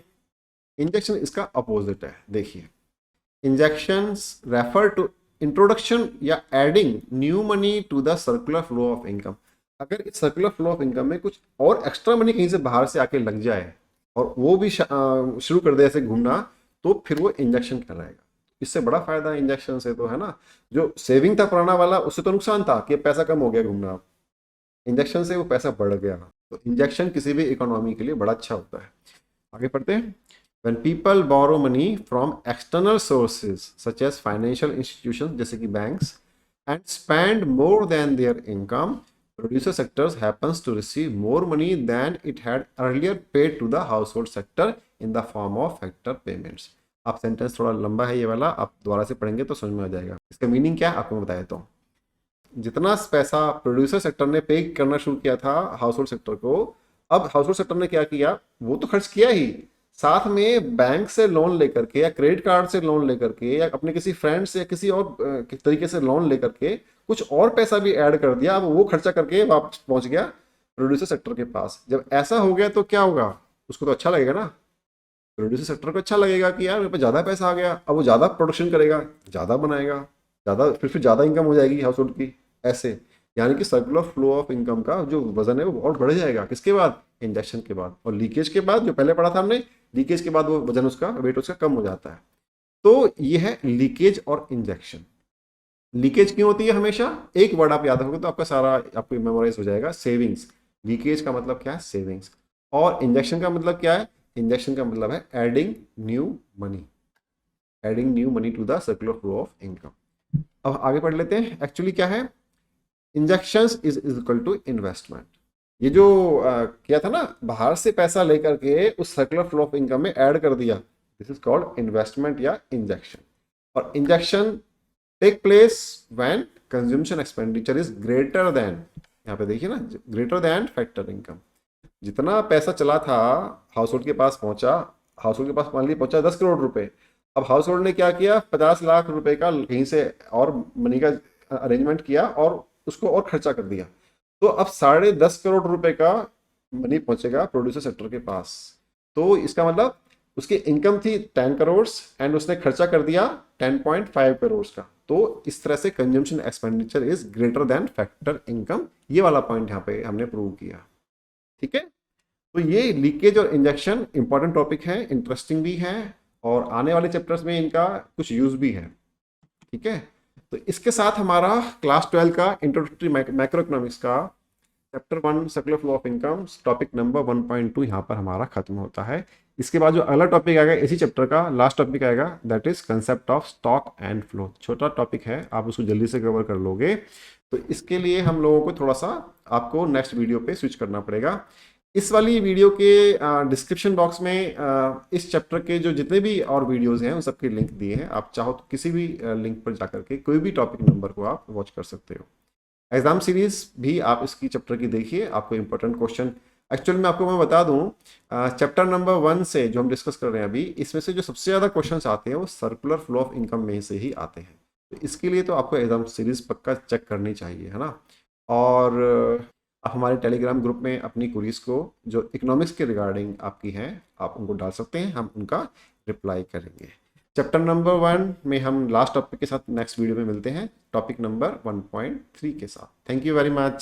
इंजेक्शन इसका अपोजिट है। देखिए, इंजेक्शंस रेफर टू इंट्रोडक्शन या adding new money to the circular flow of income. अगर इस सर्कुलर फ्लो ऑफ इनकम में कुछ और एक्स्ट्रा मनी कहीं से बाहर से आके लग जाए और वो भी शुरू कर दे ऐसे घूमना, तो फिर वो इंजेक्शन कहलाएगा। इससे बड़ा फायदा है इंजेक्शन से, तो है ना। जो सेविंग था पुराना वाला, उससे तो नुकसान था कि पैसा कम हो गया घूमना, इंजेक्शन से वो पैसा बढ़ गया। तो इंजेक्शन किसी भी इकोनॉमी के लिए बड़ा अच्छा होता है। आगे पढ़ते हैं। When people borrow money from external sources such as financial institutions जैसे कि banks and spend more than their income, producer sectors happens to receive more money than it had earlier paid to the household sector in the form of factor payments। आप sentence थोड़ा लंबा है ये वाला, आप दोबारा से पढ़ेंगे तो समझ में आ जाएगा। इसका मीनिंग क्या है आपको मैं बताया। तो जितना पैसा प्रोड्यूसर सेक्टर ने पे करना शुरू किया था हाउस होल्ड सेक्टर को, अब हाउस होल्ड सेक्टर ने क्या किया, वो तो खर्च किया ही, साथ में बैंक से लोन लेकर के या क्रेडिट कार्ड से लोन लेकर के या अपने किसी फ्रेंड से या किसी और तरीके से लोन लेकर के कुछ और पैसा भी ऐड कर दिया। अब वो खर्चा करके वापस पहुंच गया प्रोड्यूसर सेक्टर के पास। जब ऐसा हो गया तो क्या होगा, उसको तो अच्छा लगेगा ना, प्रोड्यूसर सेक्टर को अच्छा लगेगा कि यार मेरे पास ज़्यादा पैसा आ गया। अब वो ज़्यादा प्रोडक्शन करेगा, ज़्यादा बनाएगा, ज़्यादा फिर ज़्यादा इनकम हो जाएगी हाउस होल्ड की। ऐसे यानी कि सर्कुलर फ्लो ऑफ इनकम का जो वजन है वो और बढ़ जाएगा। किसके बाद, इंजेक्शन के बाद। और लीकेज के बाद, जो पहले पढ़ा था हमने, लीकेज के बाद वो वजन उसका, वेट उसका कम हो जाता है। तो ये है लीकेज और इंजेक्शन। लीकेज क्यों होती है हमेशा, एक वर्ड आप याद रखोगे तो आपका सारा आपको मेमोराइज हो जाएगा, सेविंग्स। लीकेज का मतलब क्या है, सेविंग्स। और इंजेक्शन का मतलब क्या है, इंजेक्शन का मतलब है adding new money, adding new money to the circular flow of income. अब आगे पढ़ लेते हैं एक्चुअली क्या है। Injections is equal to investment. ये जो किया था ना, बाहर से पैसा लेकर के उस सर्कुलर फ्लो ऑफ इनकम में ऐड कर दिया, दिस इज कॉल्ड इन्वेस्टमेंट या इंजेक्शन। और injection take place when consumption expenditure is greater than, यहाँ पे देखिए ना, ग्रेटर देन फैक्टर इनकम। जितना पैसा चला था हाउस होल्ड के पास पहुंचा, हाउस होल्ड के पास मान लीजिए पहुंचा 10 करोड़ रुपए। अब हाउस होल्ड ने क्या किया, 50 लाख रुपए का कहीं से और मनी का अरेंजमेंट किया और उसको और खर्चा कर दिया। तो अब 10.5 करोड़ रुपए का मनी पहुंचेगा प्रोड्यूसर सेक्टर के पास। तो इसका मतलब उसकी इनकम थी 10 करोड़ एंड उसने खर्चा कर दिया 10.5 करोड़ का। तो इस तरह से consumption expenditure is greater then factor income, ये वाला पॉइंट यहाँ पे हमने प्रूव किया। ठीक है, तो ये लीकेज और इंजेक्शन इंपॉर्टेंट टॉपिक है, इंटरेस्टिंग भी है, और आने वाले चैप्टर्स में इनका कुछ यूज भी है। ठीक है, तो इसके साथ हमारा क्लास 12 का इंट्रोडक्टरी मैक्रो इकोनॉमिक्स का chapter 1 circular flow of income topic number 1.2 यहाँ पर हमारा खत्म होता है। इसके बाद जो अगला टॉपिक आएगा इसी चैप्टर का लास्ट टॉपिक आएगा, that is concept of stock and flow. छोटा टॉपिक है, आप उसको जल्दी से कवर कर लोगे। तो इसके लिए हम लोगों को थोड़ा सा आपको नेक्स्ट वीडियो पे स्विच करना पड़ेगा। इस वाली वीडियो के डिस्क्रिप्शन बॉक्स में इस चैप्टर के जो जितने भी और वीडियोस हैं उन सबके लिंक दिए हैं। आप चाहो तो किसी भी लिंक पर जाकर के कोई भी टॉपिक नंबर को आप वॉच कर सकते हो। एग्जाम सीरीज भी आप इसकी चैप्टर की देखिए, आपको इंपॉर्टेंट क्वेश्चन, एक्चुअल में आपको मैं बता दूं, चैप्टर नंबर 1 से जो हम डिस्कस कर रहे हैं अभी, इसमें से जो सबसे ज़्यादा क्वेश्चंस आते हैं वो सर्कुलर फ्लो ऑफ इनकम में से ही आते हैं। तो इसके लिए तो आपको एग्जाम सीरीज पक्का चेक करनी चाहिए, है ना। और आप हमारे टेलीग्राम ग्रुप में अपनी क्वेरीज को जो इकोनॉमिक्स के रिगार्डिंग आपकी हैं आप उनको डाल सकते हैं, हम उनका रिप्लाई करेंगे। चैप्टर नंबर 1 में हम लास्ट टॉपिक के साथ नेक्स्ट वीडियो में मिलते हैं, टॉपिक नंबर 1.3 के साथ। Thank you very much.